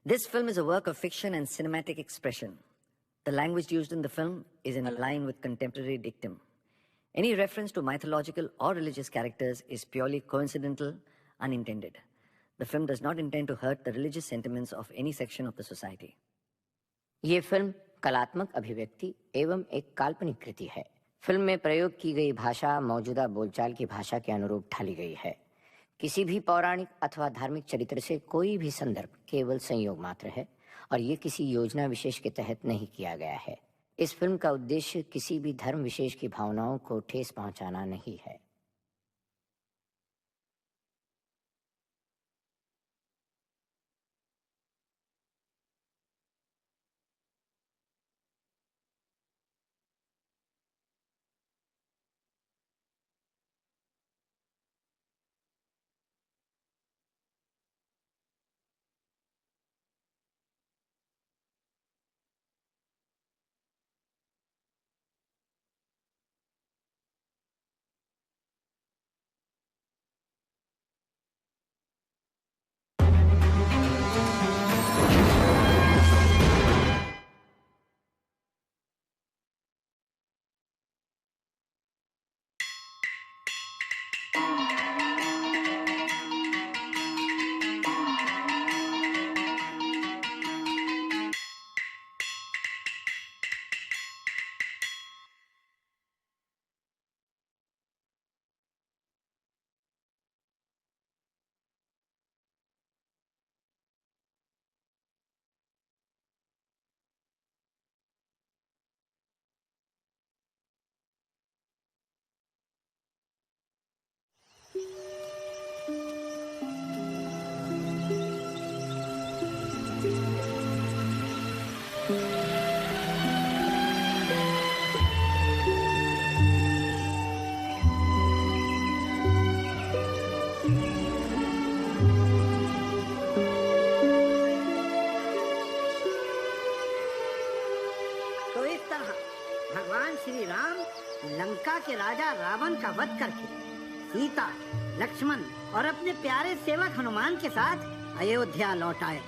This film is a work of fiction and cinematic expression. The language used in the film is in line with contemporary dictum. Any reference to mythological or religious characters is purely coincidental, unintended. The film does not intend to hurt the religious sentiments of any section of the society. ये film कलात्मक अभिव्यक्ति एवं एक काल्पनिक कृति है। Film में प्रयोग की गई भाषा मौजूदा बोलचाल की भाषा के अनुरूप ढाली गई है। किसी भी पौराणिक अथवा धार्मिक चरित्र से कोई भी संदर्भ केवल संयोग मात्र है और ये किसी योजना विशेष के तहत नहीं किया गया है। इस फिल्म का उद्देश्य किसी भी धर्म विशेष की भावनाओं को ठेस पहुंचाना नहीं है। श्री राम लंका के राजा रावण का वध करके सीता, लक्ष्मण और अपने प्यारे सेवक हनुमान के साथ अयोध्या लौट आए।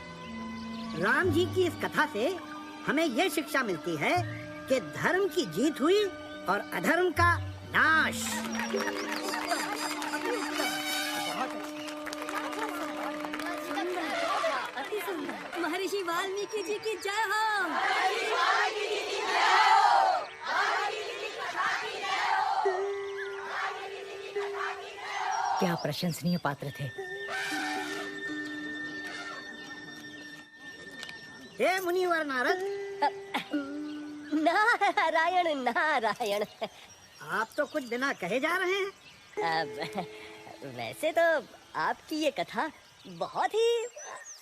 राम जी की इस कथा से हमें यह शिक्षा मिलती है कि धर्म की जीत हुई और अधर्म का नाश। महर्षि वाल्मीकि जी की जय हो। क्या प्रशंसनीय पात्र थे। हे मुनिवर नारद। नारायण नारायण। आप तो कुछ बिना कहे जा रहे हैं। वैसे तो आपकी ये कथा बहुत ही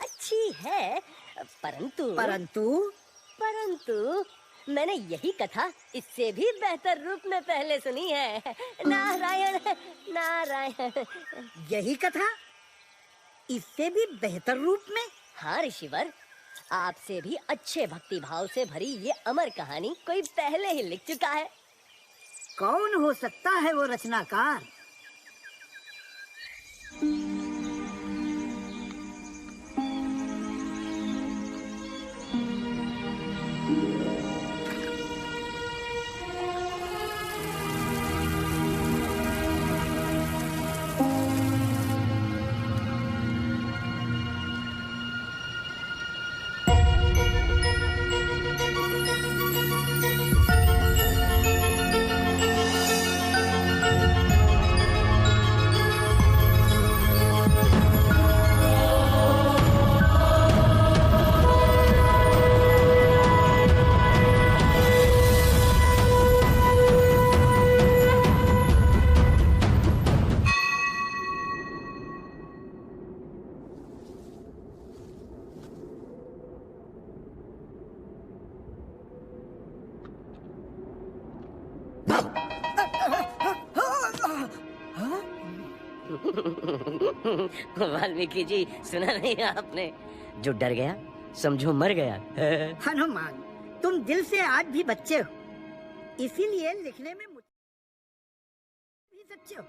अच्छी है, परंतु मैंने यही कथा इससे भी बेहतर रूप में पहले सुनी है। नारायण नारायण। यही कथा इससे भी बेहतर रूप में? हाँ ऋषिवर, आपसे भी अच्छे भक्ति भाव से भरी ये अमर कहानी कोई पहले ही लिख चुका है। कौन हो सकता है वो रचनाकार? वाल्मीकि जी, सुना नहीं आपने? जो डर गया समझो मर गया। हनुमान, तुम दिल से आज भी बच्चे हो, इसीलिए लिखने में भी सच्चे हो।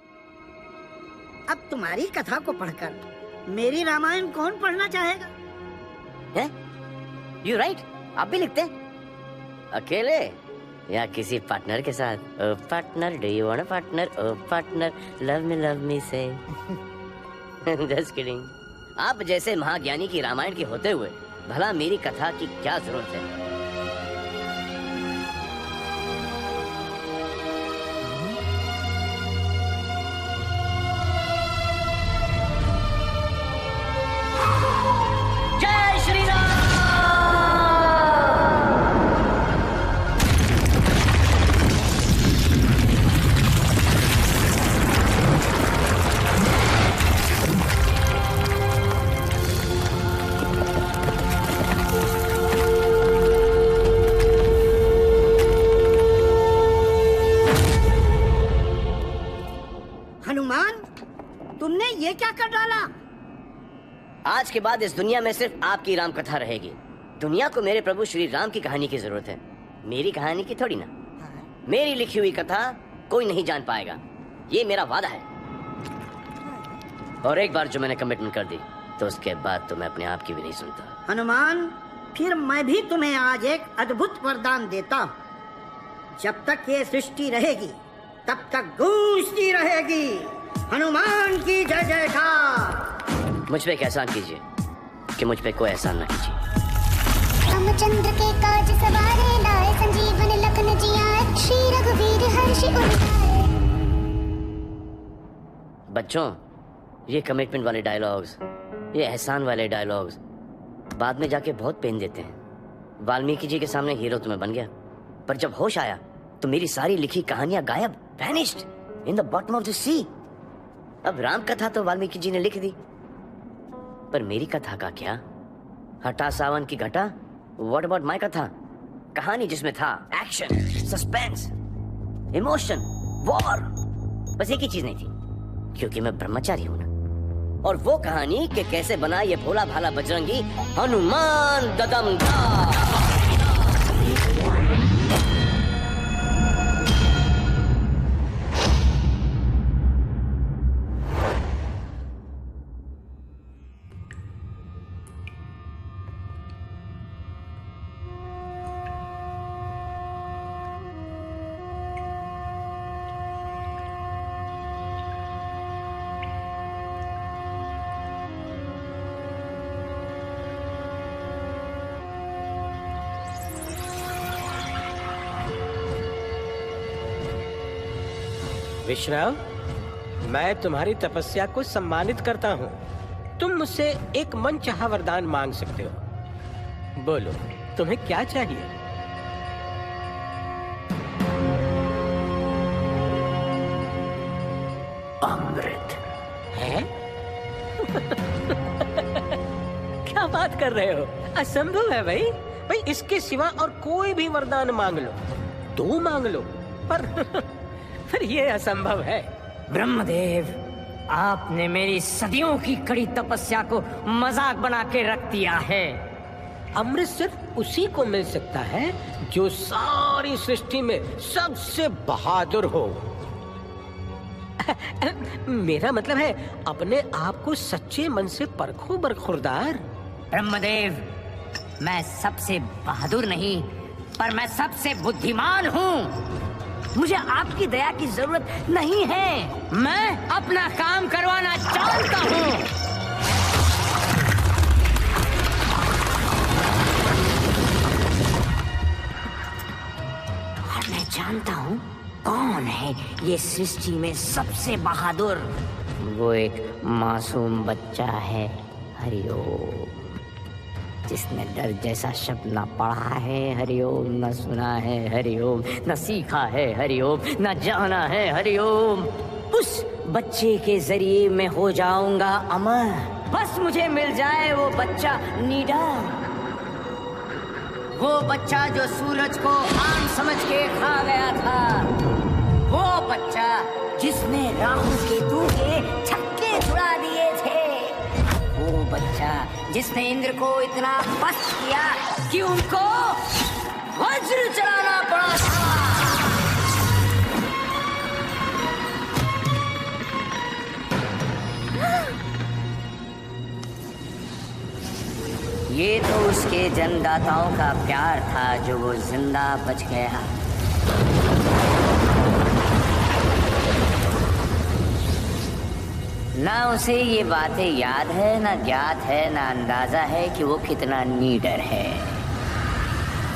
अब तुम्हारी कथा को पढ़कर मेरी रामायण कौन पढ़ना चाहेगा? हैं? You right? आप भी लिखते हैं? अकेले या किसी पार्टनर के साथ? Partner, do you want a partner? Partner, love me say. Just kidding. आप जैसे महाज्ञानी की रामायण के होते हुए भला मेरी कथा की क्या जरूरत है? जय श्री राम। हनुमान, तुमने ये क्या कर डाला? आज के बाद इस दुनिया में सिर्फ आपकी राम कथा रहेगी। दुनिया को मेरे प्रभु श्री राम की कहानी की जरूरत है, मेरी कहानी की थोड़ी ना। मेरी लिखी हुई कथा कोई नहीं जान पाएगा, ये मेरा वादा है। और एक बार जो मैंने कमिटमेंट कर दी तो उसके बाद तो मैं अपने आप की भी नहीं सुनता। हनुमान, फिर मैं भी तुम्हें आज एक अद्भुत वरदान देता हूँ। जब तक ये सृष्टि रहेगी तब तक गूंजती रहेगी हनुमान की जय जयकार। मुझ पे एक एहसान कीजिए कि मुझ पे कोई एहसान ना कीजिए। रामचंद्र के काज सवारे लाए संजीवन लखन जियाए श्री रघुवीर हर्षि उर लाए। बच्चों, ये कमिटमेंट वाले डायलॉग्स, ये एहसान वाले डायलॉग्स बाद में जाके बहुत पेन देते हैं। वाल्मीकि जी के सामने हीरो तो मैं बन गया, पर जब होश आया तो मेरी सारी लिखी कहानियां गायब, vanished in the bottom of the sea. अब राम कथा तो वाल्मीकि जी ने लिख दी, पर मेरी कथा का क्या? हटा सावन की घटा, व्हाट अबाउट माय कथा? कहानी जिसमें था एक्शन, सस्पेंस, इमोशन, वॉर, बस एक ही चीज नहीं थी, क्योंकि मैं ब्रह्मचारी हूं ना। और वो कहानी कि कैसे बना ये भोला भाला बजरंगी हनुमान ददमदार। विश्राम, मैं तुम्हारी तपस्या को सम्मानित करता हूँ। तुम मुझसे एक मनचाहा वरदान मांग सकते हो। बोलो, तुम्हें क्या चाहिए? अमृत है? क्या बात कर रहे हो? असंभव है भाई। भाई इसके सिवा और कोई भी वरदान मांग लो, दो मांग लो, पर ये असंभव है। ब्रह्मदेव, आपने मेरी सदियों की कड़ी तपस्या को मजाक बना के रख दिया है। अमृत सिर्फ उसी को मिल सकता है जो सारी सृष्टि में सबसे बहादुर हो। मेरा मतलब है, अपने आप को सच्चे मन से परखो बरखुरदार। ब्रह्मदेव, मैं सबसे बहादुर नहीं, पर मैं सबसे बुद्धिमान हूँ। मुझे आपकी दया की जरूरत नहीं है, मैं अपना काम करवाना जानता हूँ। और मैं जानता हूँ कौन है ये सृष्टि में सबसे बहादुर। वो एक मासूम बच्चा है, हरिओम, जिसने डर जैसा शब्द न पढ़ा है हरिओम, न सुना है हरिओम, न सीखा है हरिओम, न जाना है हरिओम। उस बच्चे के जरिए मैं हो जाऊंगा अमर। बस मुझे मिल जाए वो बच्चा निडर, वो बच्चा जो सूरज को आम समझ के खा गया था, वो बच्चा जिसने राहु केतु के छक्के छुड़ा दिए थे, वो बच्चा जिसने इंद्र को इतना पस्त किया कि उनको वज्र चलाना पड़ा था। ये तो उसके जन्मदाताओं का प्यार था जो वो जिंदा बच गया। ना उसे ये बातें याद है, ना ज्ञात है, ना अंदाजा है कि वो कितना नीडर है।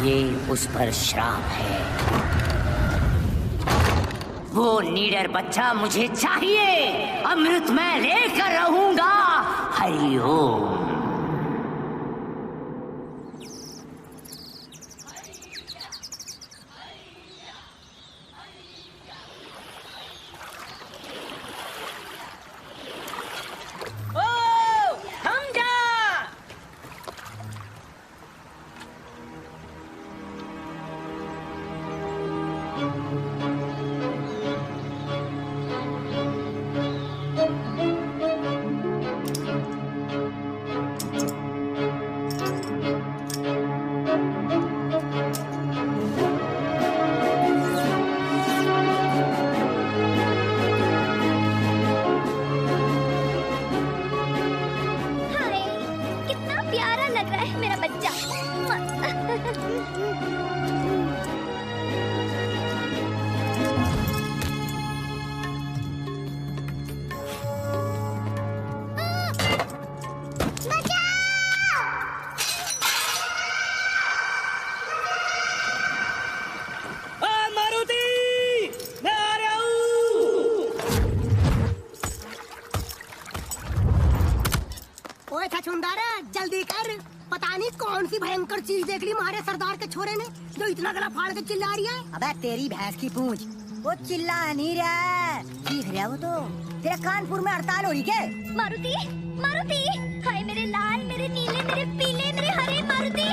ये उस पर श्राप है। वो नीडर बच्चा मुझे चाहिए। अमृत मैं लेकर रहूंगा। हरि ओम। जल्दी कर, पता नहीं कौन सी भयंकर चीज देख ली हमारे सरदार के छोरे ने जो इतना गला फाड़ के चिल्ला रही है। अबे तेरी भैंस की पूंछ, वो चिल्ला नहीं रहा है, चीख रहा है वो तो। तेरे कानपुर में हड़ताल हो रही क्या? मारुति, मारुति, हाय मेरे लाल, मेरे नीले, मेरे पीले, मेरे हरे मारुति।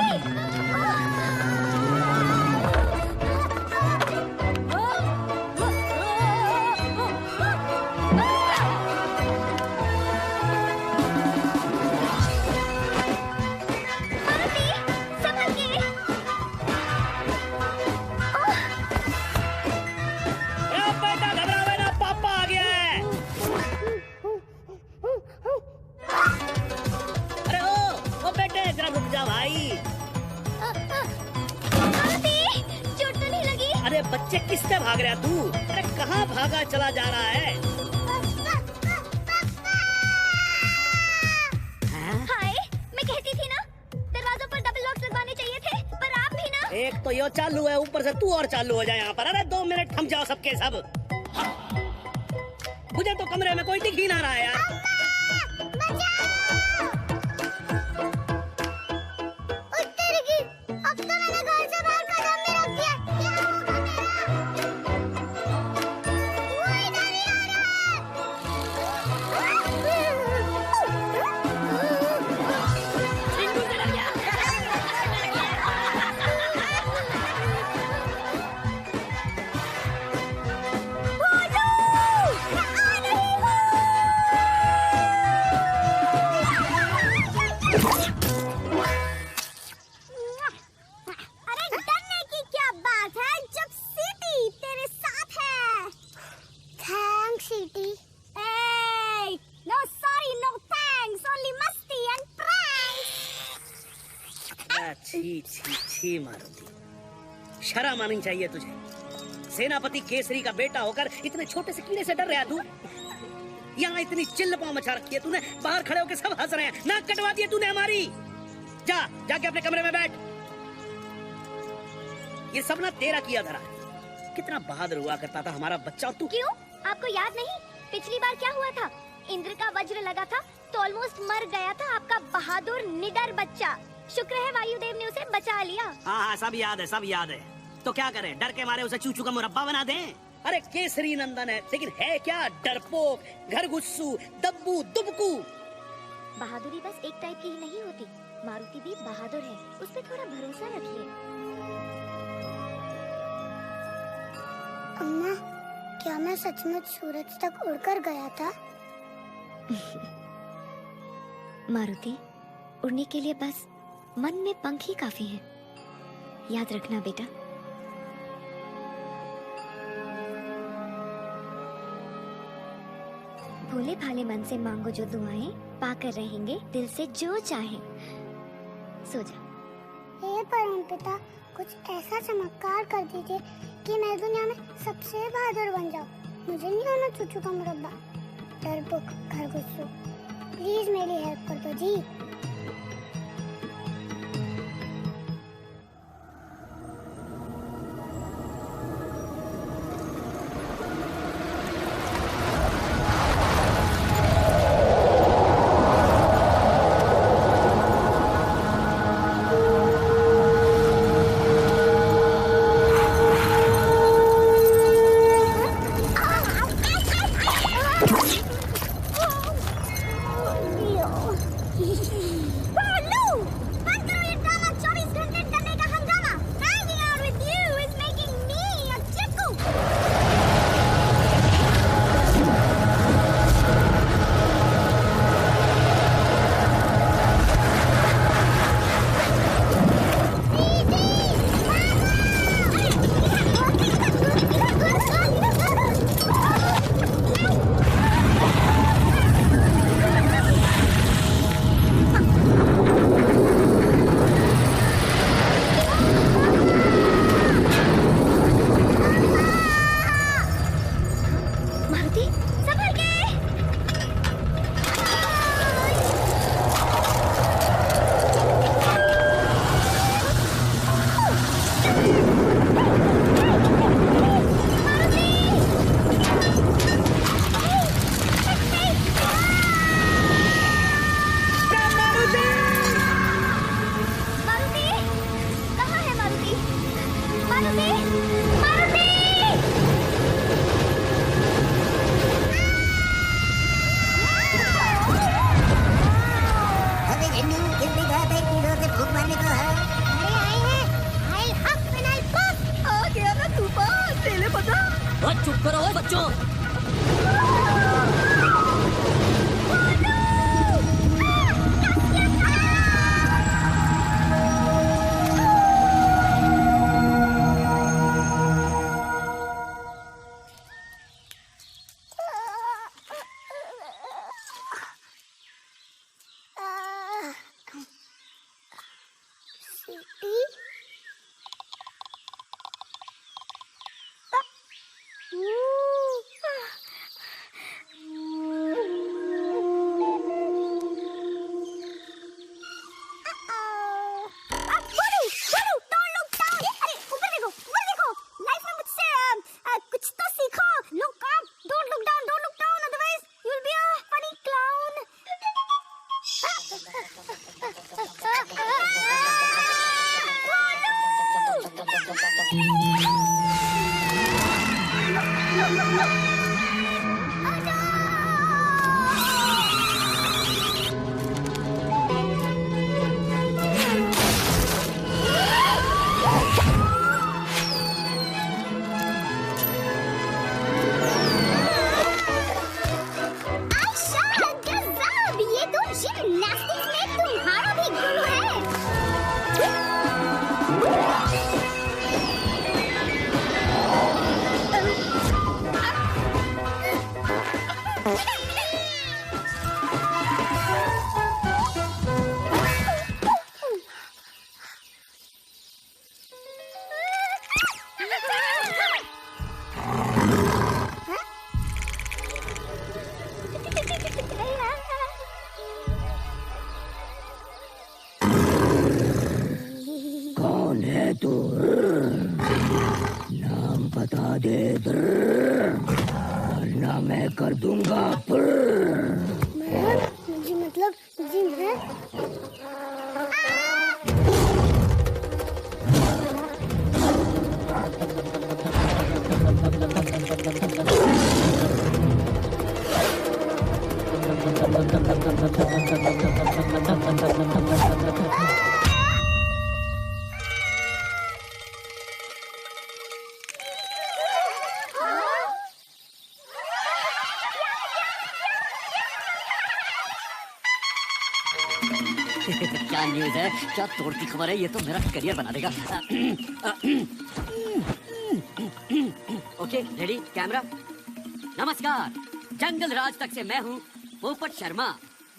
बच्चे किससे भाग रहा तू? अरे कहाँ भागा चला जा रहा है? हाय, मैं कहती थी ना दरवाजों पर डबल लॉक लगवाने चाहिए थे, पर आप भी ना। एक तो यो चालू है, ऊपर से तू और चालू हो जाए यहाँ पर। अरे 2 मिनट थम जाओ सबके सब। मुझे तो कमरे में कोई दिख ही ना रहा है यार। छी मारुति, शर्म आनी चाहिए तुझे। सेनापति केसरी का बेटा होकर इतने छोटे से कीड़े से डर रहा तू? यहाँ इतनी चिल्लपाव मचा रखी है तूने, बाहर खड़े होकर सब हंस रहे हैं। नाक कटवा दिए तूने हमारी। जाके अपने कमरे में बैठ। ये सब ना तेरा किया धरा है। कितना बहादुर हुआ करता था हमारा बच्चा। तू क्यों? आपको याद नहीं पिछली बार क्या हुआ था? इंद्र का वज्र लगा था तो ऑलमोस्ट मर गया था आपका बहादुर निडर बच्चा। शुक्र है वायुदेव ने उसे बचा लिया। हाँ, सब याद है, सब याद है। तो क्या करें, डर के मारे उसे चूचू का मुरब्बा बना दें? अरे केसरी नंदन है, लेकिन है क्या? डरपोक, घरगुस्सू, दब्बू, दुबकू। बहादुरी बस एक टाइप की ही नहीं होती। मारुति भी बहादुर है, उस पर थोड़ा भरोसा रखिए। अम्मा, क्या मैं सचमुच सूरज तक उड़कर गया था? मारुति, उड़ने के लिए बस मन में पंख ही काफी है। याद रखना बेटा। भोले भाले मन से मांगो जो दुआएं, पाकर रहेंगे दिल से जो चाहे। सो जा। परमपिता कुछ ऐसा चमत्कार कर दीजिए कि मैं दुनिया में सबसे बहादुर बन जाऊं। मुझे नहीं होना चूचू का मुरब्बा, डरपोक, खरगोशू। प्लीज मेरी हेल्प कर दो जी। चुप करो बच्चों। क्या न्यूज़ है, क्या तोड़ की खबर है, ये तो मेरा करियर बना देगा। Okay ready camera. नमस्कार, जंगल राज तक से मैं हूँ पोपट शर्मा।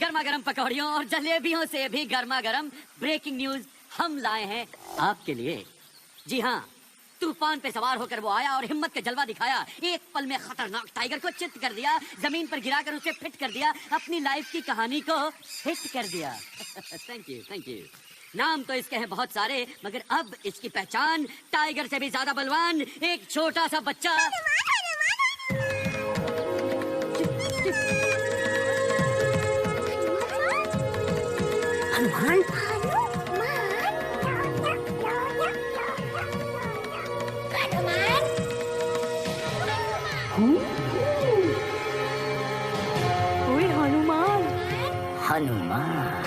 गर्मा गर्म पकौड़ियों और जलेबियों से भी गर्मा गर्म ब्रेकिंग न्यूज हम लाए हैं आपके लिए। जी हाँ, तूफान पे सवार होकर वो आया और हिम्मत का जलवा दिखाया। एक पल में खतरनाक टाइगर को चित कर दिया, जमीन पर गिराकर उसे फिट कर दिया, अपनी लाइफ की कहानी को हिट कर दिया। Thank you, thank you. नाम तो इसके हैं बहुत सारे, मगर अब इसकी पहचान टाइगर से भी ज्यादा बलवान एक छोटा सा बच्चा। हनुमान हनुमान।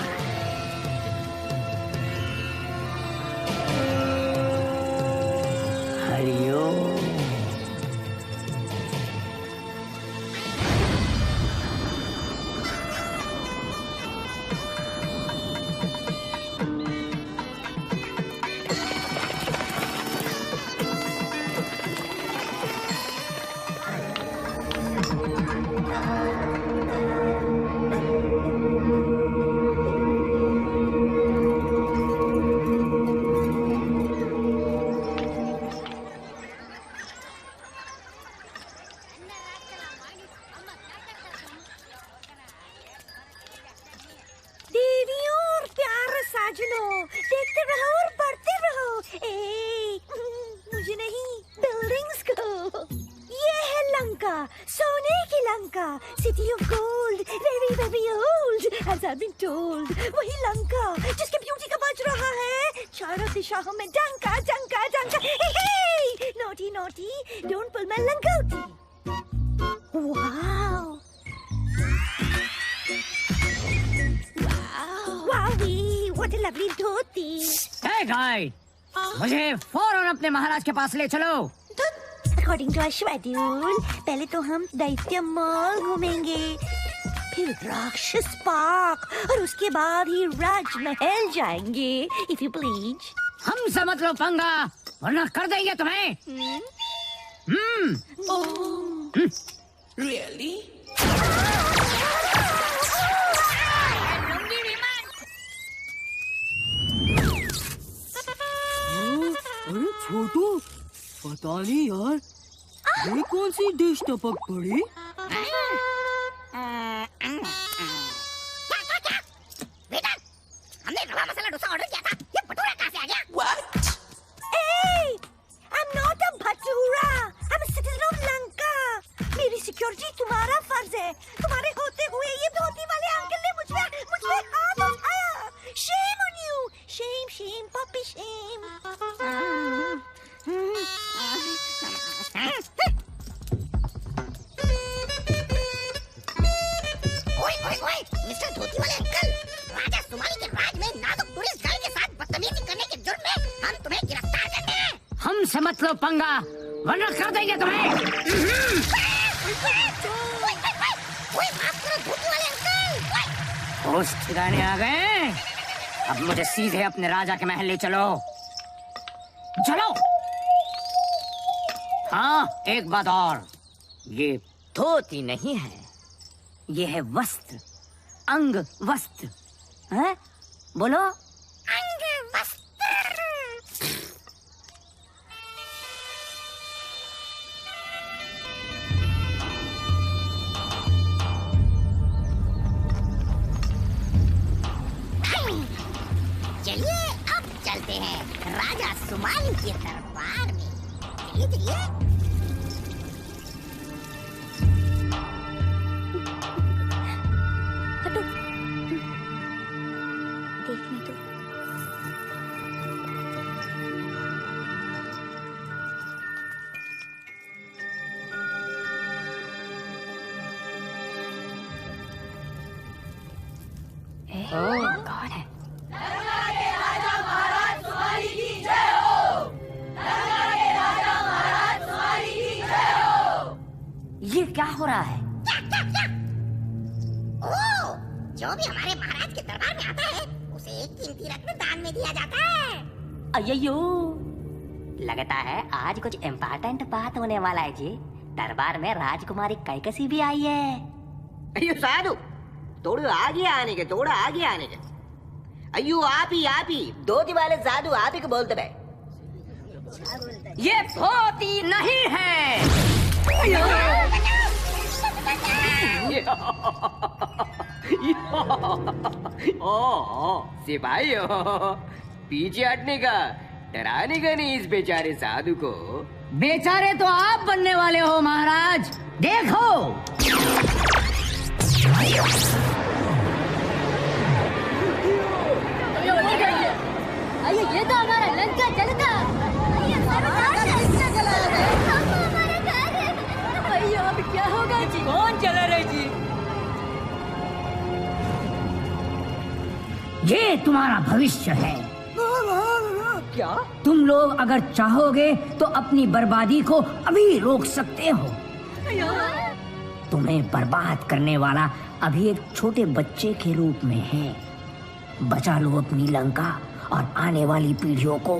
हरिओम। देखते रहो और बढ़ते रहो। मुझे नहीं, बिल्डिंग्स को। ये है लंका, सोने की Lanka, city of gold, very very old, as I've been told। वही लंका जिसके ब्यूटी का बज रहा है चारों दिशाओं में डंका डंका डंका। Naughty naughty, don't pull my langoti. Wow What a lovely dhoti. Hey guide, मुझे फौरन अपने महाराज के पास ले चलो। According to our schedule, पहले तो हम दैत्य मॉल घूमेंगे, फिर राक्षस पार्क और उसके बाद ही राजमहल जाएंगे, if you please। हमसे मत लो पंगा, वरना कर देंगे तुम्हें। Really? अरे छोटू, पता नहीं यार, ये कौन सी डिश टपक पड़ी? बेटा, हमने रवा मसाला डोसा ऑर्डर किया था, ये भटूरा कहाँ से आ गया? What? Hey, I'm not a bhatura, I'm a citizen of Lanka। मेरी सिक्योरिटी तुम्हारा फर्ज है। तुम्हारे होते हुए ये धोती वाले अंकल ने मुझ पे हाथ उठाया। Shame on you, shame, shame, puppy shame। ओए ओए ओए, मिस्टर धोती वाले अंकल, राजा सुमाली के राज में नाजुक टूरिस्ट गाइड के साथ बदतमीजी करने के जुर्म में हम तुम्हें गिरफ्तार करते हैं। हमसे मत लो पंगा, वरना कर देंगे तुम्हें। ओए माफ करो धोती वाले अंकल। होश ठिकाने आ गए? अब मुझे सीधे अपने राजा के महल ले चलो। चलो। हाँ, एक बात और, ये धोती नहीं है, ये है वस्त्र, अंग वस्त्र। हैं? बोलो। अंग वस्त्र। चलिए अब चलते हैं राजा सुमाली के दरबार में। चलिए चलिए। हटो, देखने दो। कौन है? ये क्या हो रहा है? ओह, जो भी हमारे महाराज के दरबार में आता है उसे एक कीमती रत्न दान में दिया जाता है। अय्यो, लगता है आज कुछ इम्पोर्टेंट बात होने वाला है जी। दरबार में राजकुमारी कैकसी भी आई है। अयो साधु, थोड़ा आगे आने के। अयो आप ही धोती वाले साधु आप ही को बोलते भाई। ये धोती नहीं है। सिपाही हो, पीछे हटने का, डराने का नहीं इस बेचारे साधु को। बेचारे तो आप बनने वाले हो महाराज, देखो। अरे ये तो हमारा लंका जल का। भैया अब क्या होगा जी? कौन चला रहे जी? ये तुम्हारा भविष्य है। क्या? तुम लोग अगर चाहोगे तो अपनी बर्बादी को अभी रोक सकते हो। तुम्हें बर्बाद करने वाला अभी एक छोटे बच्चे के रूप में है। बचा लो अपनी लंका और आने वाली पीढ़ियों को।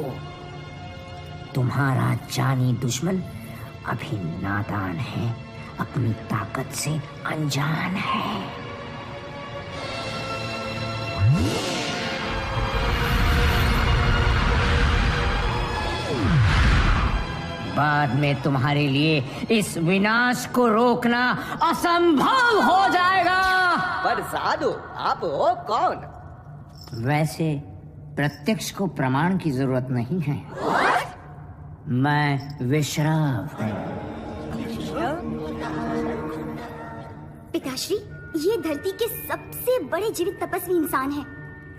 तुम्हारा जानी दुश्मन अभी नादान है, अपनी ताकत से अनजान है। बाद में तुम्हारे लिए इस विनाश को रोकना असंभव हो जाएगा। पर साधु आप हो कौन? वैसे प्रत्यक्ष को प्रमाण की जरूरत नहीं है। मैं विश्राव हूँ। पिताश्री, ये धरती के सबसे बड़े जीवित तपस्वी इंसान हैं।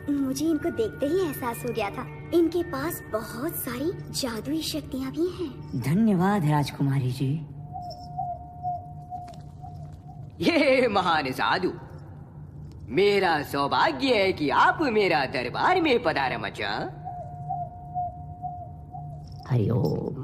मुझे इनको देखते ही एहसास हो गया था, इनके पास बहुत सारी जादुई शक्तियाँ भी हैं। धन्यवाद राजकुमारी जी। ये महान साधु, मेरा सौभाग्य है कि आप मेरा दरबार में पधारा मचा। हरिओम।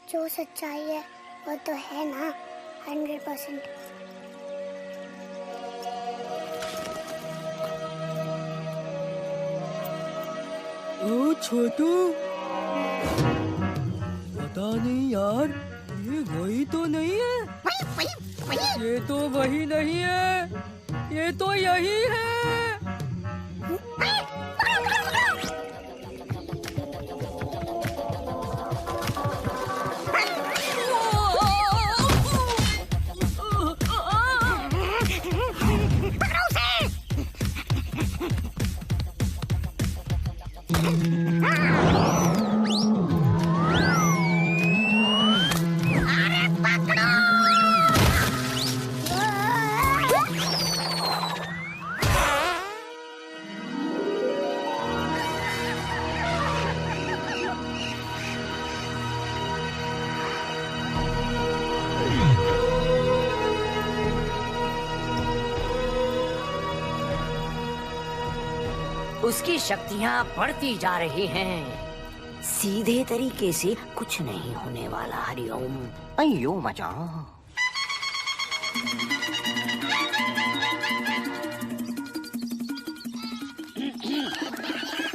जो सच्चाई है वो तो है ना 100%। ओ छोटू, पता नहीं यार, ये वही तो नहीं है। ये तो वही नहीं है, ये तो यही है। उसकी शक्तियां बढ़ती जा रही हैं। सीधे तरीके से कुछ नहीं होने वाला। हरिओम। अयो मचा।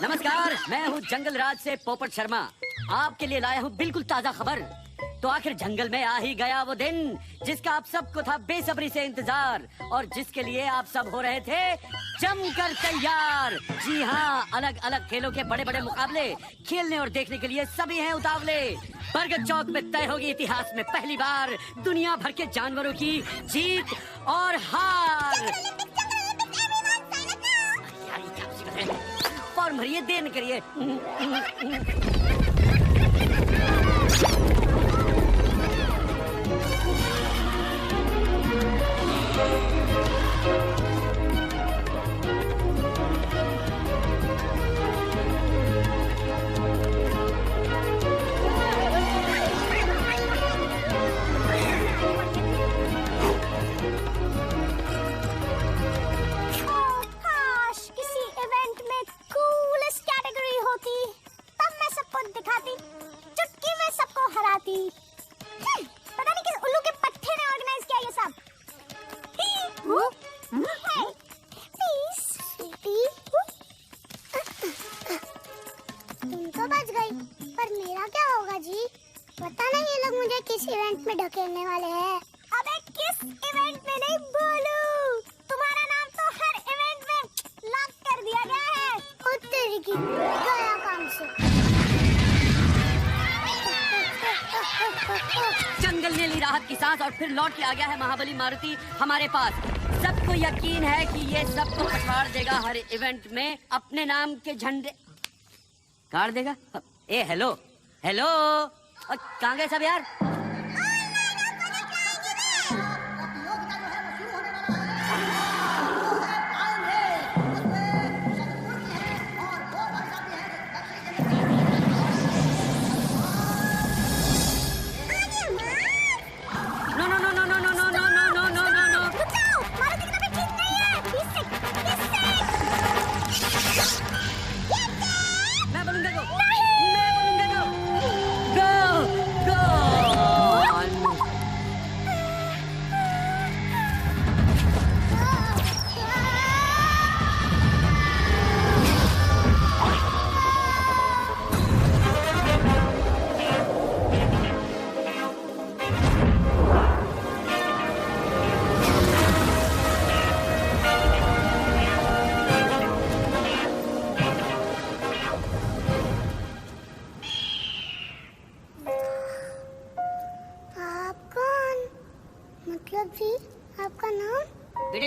नमस्कार, मैं हूँ जंगल राज से पोपट शर्मा। आपके लिए लाया हूँ बिल्कुल ताजा खबर। तो आखिर जंगल में आ ही गया वो दिन जिसका आप सबको था बेसब्री से इंतजार और जिसके लिए आप सब हो रहे थे जमकर तैयार। जी हाँ, अलग अलग खेलों के बड़े बड़े मुकाबले खेलने और देखने के लिए सभी हैं उतावले। बरगद चौक में तय होगी इतिहास में पहली बार दुनिया भर के जानवरों की जीत और हार। फॉर्म भरिए, देर न करिए। किस इवेंट में ढकेलने वाले हैं? अबे किस इवेंट में नहीं बोलू, तुम्हारा नाम तो हर इवेंट में लॉक कर दिया गया है। ओ तेरी की गया काम से। जंगल ने ली राहत की सांस और फिर लौट के आ गया है महाबली मारुति हमारे पास। सबको यकीन है कि ये सबको पछाड़ देगा, हर इवेंट में अपने नाम के झंडे गाड़ देगा। ए हेलो हेलो, कहाँ गए सब यार?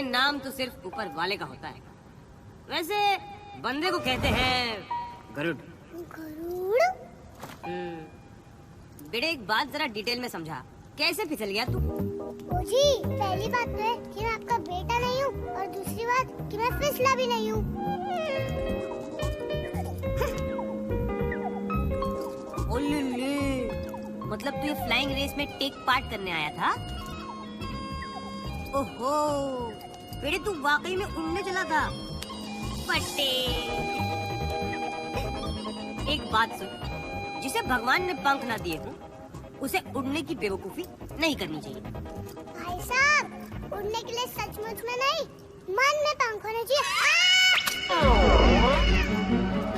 नाम तो सिर्फ ऊपर वाले का होता है, वैसे बंदे को कहते हैं गरुड़। गरुड़? बेटे एक बात जरा डिटेल में समझा, कैसे फिसल गया तू? जी, पहली बात तो है कि मैं आपका बेटा नहीं हूँ और दूसरी बात कि मैं फिसला भी नहीं हूँ। मतलब तू ये फ्लाइंग रेस में टेक पार्ट करने आया था? ओहो, बेटे तू वाकई में उड़ने चला था। फटे। एक बात सुन, जिसे भगवान ने पंख ना दिए हो उसे उड़ने की बेवकूफी नहीं करनी चाहिए। भाई साहब, उड़ने के लिए सचमुच में नहीं, मन में पंख होने चाहिए।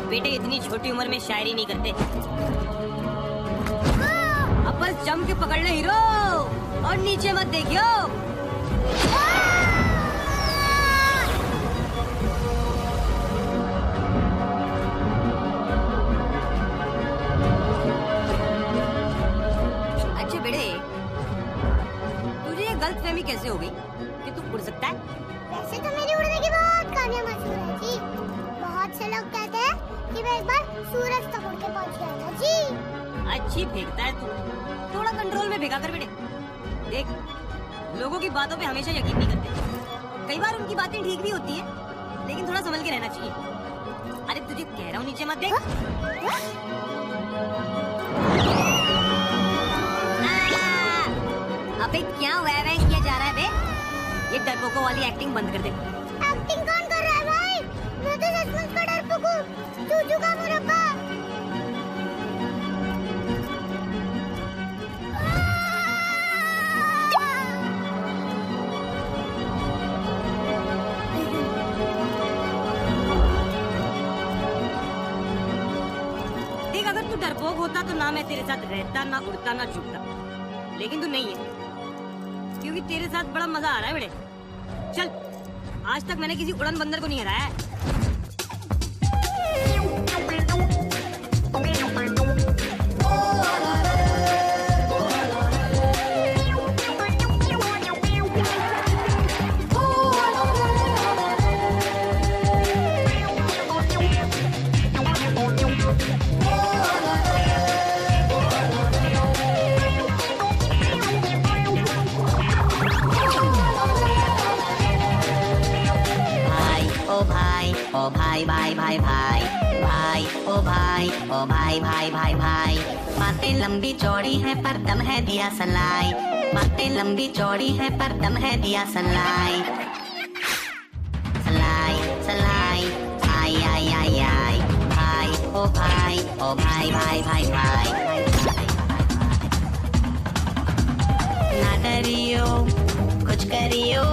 बेटे इतनी छोटी उम्र में शायरी नहीं करते। अब बस जम के पकड़ ले हीरो और नीचे मत देखियो। अच्छे बेटे, तुझे ये गलतफहमी कैसे हो गई कि तू उड़ सकता है? वैसे तो मेरी उड़ने की बहुत कहानियां मशहूर है जी। बहुत से लोग कहते हैं कि मैं एक बार सूरज तक उड़ के पहुंच गया था जी। अच्छी फेंकता है तू, थोड़ा कंट्रोल में फेंका कर बेटे। देख, लोगों की बातों पे हमेशा यकीन नहीं करते। कई बार उनकी बातें ठीक भी होती है, लेकिन थोड़ा संभल के रहना चाहिए। अरे तुझे कह रहा हूँ नीचे मत देख। अबे क्या वह किया जा रहा है बे? ये डरपोकों वाली एक्टिंग बंद कर दे। एक्टिंग कौन कर रहा है भाई? मैं तो सचमुच का डरपोक हूँ, चूचू का मुरब्बा। देख, अगर तू डरपोक होता तो ना मैं तेरे साथ रहता, ना उड़ता, ना छुपता। लेकिन तू नहीं है, क्योंकि तेरे साथ बड़ा मजा आ रहा है बेटे। चल, आज तक मैंने किसी उड़न बंदर को नहीं हराया है। ओ भाई भाई भाई भाई भाई, ओ भाई ओ भाई भाई भाई भाई। बातें लंबी चौड़ी है पर दम है दिया सलाई, बातें लंबी चौड़ी है पर दम है दिया सलाई। सलाई सलाई आई आई आई आई, भाई ओ भाई ओ भाई भाई भाई भाई। ना डरियो कुछ करियो,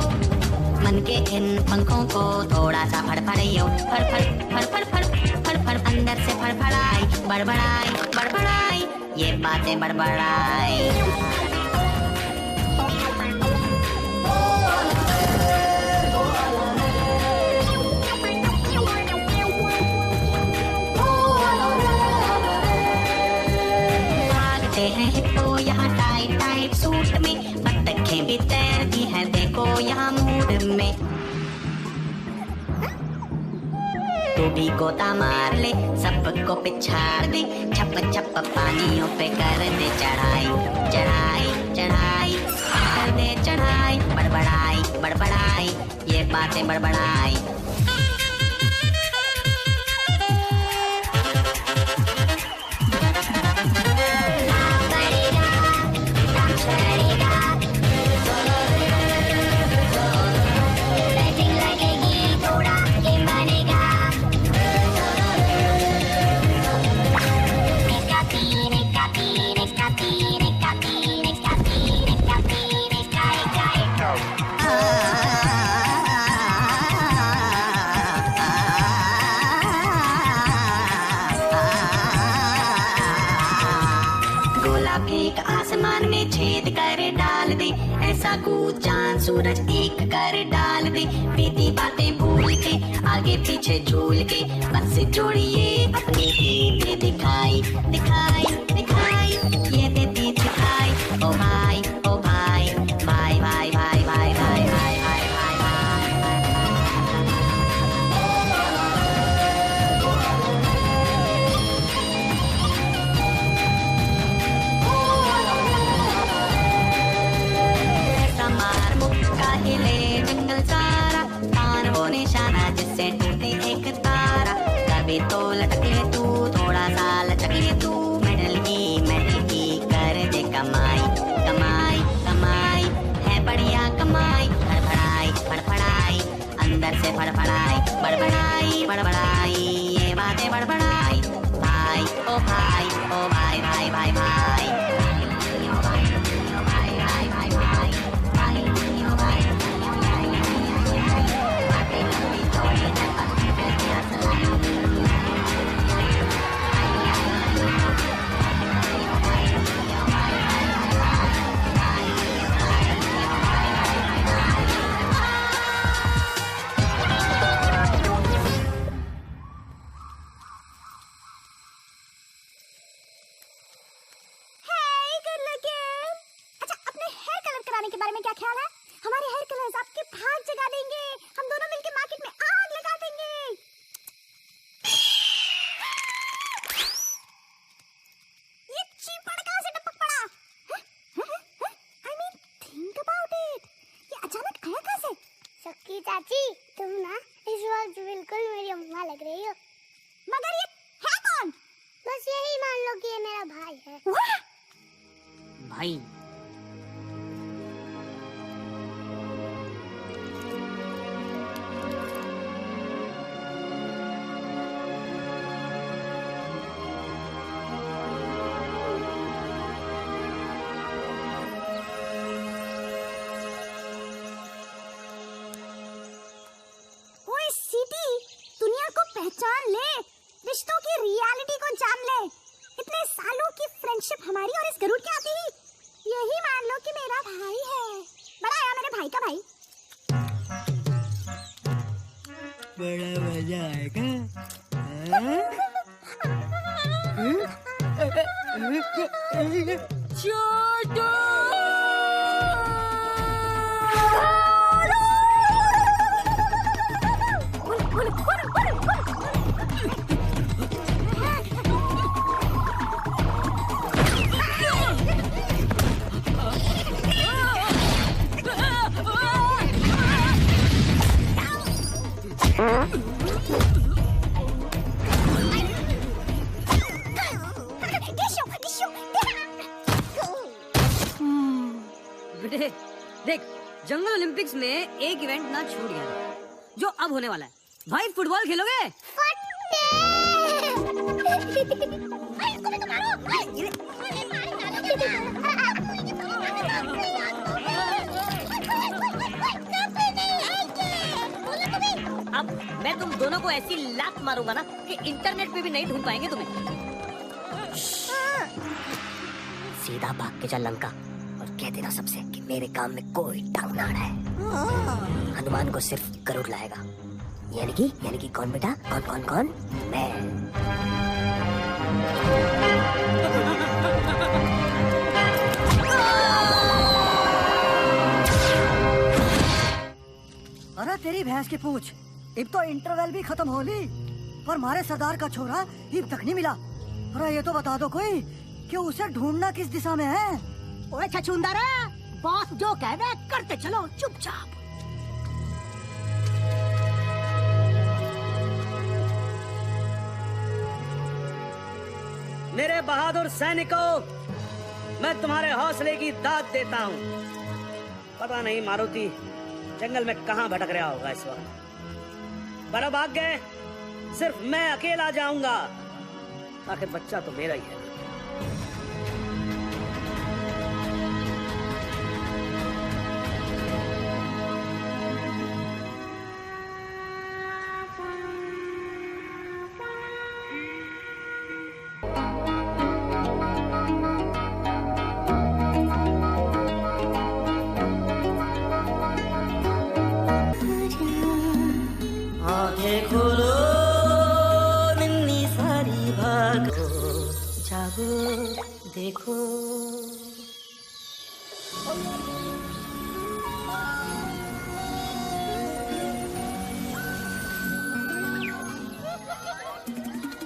मन के इन पंखों को थोड़ा सा फड़फड़ाइयो। फड़फड़ फड़फड़ फड़ फड़फड़ अंदर से फड़फड़ाई, बड़बड़ाई बड़बड़ाई, ये बातें बड़बड़ाई। भागते हैं हिप्पो यहाँ टाइट टाइट सूट में, बत्तखें भी तैरती हैं देखो यहाँ मूड में। तू भी गोता मार ले, सबको पिछाड़ दे, छप छप पानियों पे कर दे चढ़ाई चढ़ाई चढ़ाई, कर दे चढ़ाई, बड़बड़ाई बड़बड़ाई, ये बातें बड़बड़ाई। आसमान में छेद कर डाल दे, ऐसा कूद चांद सूरज एक कर डाल दे। बीती बातें भूल के आगे पीछे झूल के, बस जोड़िए अपनी ही दिखाई दिखाई दिखाई, ये देती दिखाई। ओ भाई ओ भाई भाई भाई भाई भाई भाई भाई भाई भाई मार मुक्का हिले जंगल सारा, पान वो निशाना जिससे टूटे एक तारा। कभी तो लटक ले तू, थोड़ा सा लचक ले तू, मेडल की कर दे कमाई कमाई कमाई, है बढ़िया कमाई। फड़फड़ाई फड़फड़ाई अंदर से फड़फड़ाई, बड़बड़ाई बड़बड़ाई, ये बातें बड़बड़ाई। भाई ओ भाई ओ भाई भाई भाई भाई, बनाने के बारे में क्या ख्याल है? हमारे हेयर कलर्स आपके भाग जगा देंगे। हम दोनों मिलकर मार्केट में आग लगा देंगे। ये चीपड़ कहाँ से टपक पड़ा? I mean, think about it. ये अचानक आया कहाँ से? सक्की चाची, तुम ना इस वक्त बिल्कुल मेरी अम्मा लग रही हो। मगर ये है कौन? बस यही मान लो कि ये मेरा भाई है। भाई ओए सीटी, दुनिया को पहचान ले, रिश्तों की रियलिटी को जान ले। इतने सालों की फ्रेंडशिप हमारी और इस गरुड़ के आती ही यही मान लो कि मेरा भाई है। बड़ा आया मेरे भाई का भाई। बड़ा मजा आएगा। छोटू बेटे देख, जंगल ओलंपिक्स में एक इवेंट ना छूट गया जो अब होने वाला है। भाई फुटबॉल खेलोगे? अब मैं तुम दोनों को ऐसी लात मारूंगा ना कि इंटरनेट पे भी नहीं ढूंढ पाएंगे तुम्हें। सीधा भाग के जा लंका और कह देना सबसे कि मेरे काम में कोई टांग ना अड़ाए। हनुमान को सिर्फ गरुड़ लाएगा। यानी कि कौन बेटा? कौन? मैं। अरे तेरी भैंस की पूछ, अब तो इंटरवल भी खत्म हो ली पर हमारे सरदार का छोरा अब तक नहीं मिला। अरे ये तो बता दो कोई कि उसे ढूंढना किस दिशा में है। ओए छछूंदरा, बॉस जो कह दे करते चलो चुपचाप। मेरे बहादुर सैनिकों, मैं तुम्हारे हौसले की दाद देता हूँ। पता नहीं मारुति जंगल में कहाँ भटक रहा होगा इस वक्त, पर अब आगे सिर्फ मैं अकेला जाऊंगा। आखिर बच्चा तो मेरा ही है। आंखें खोलो नन्ही सारी, भागो जागो देखो।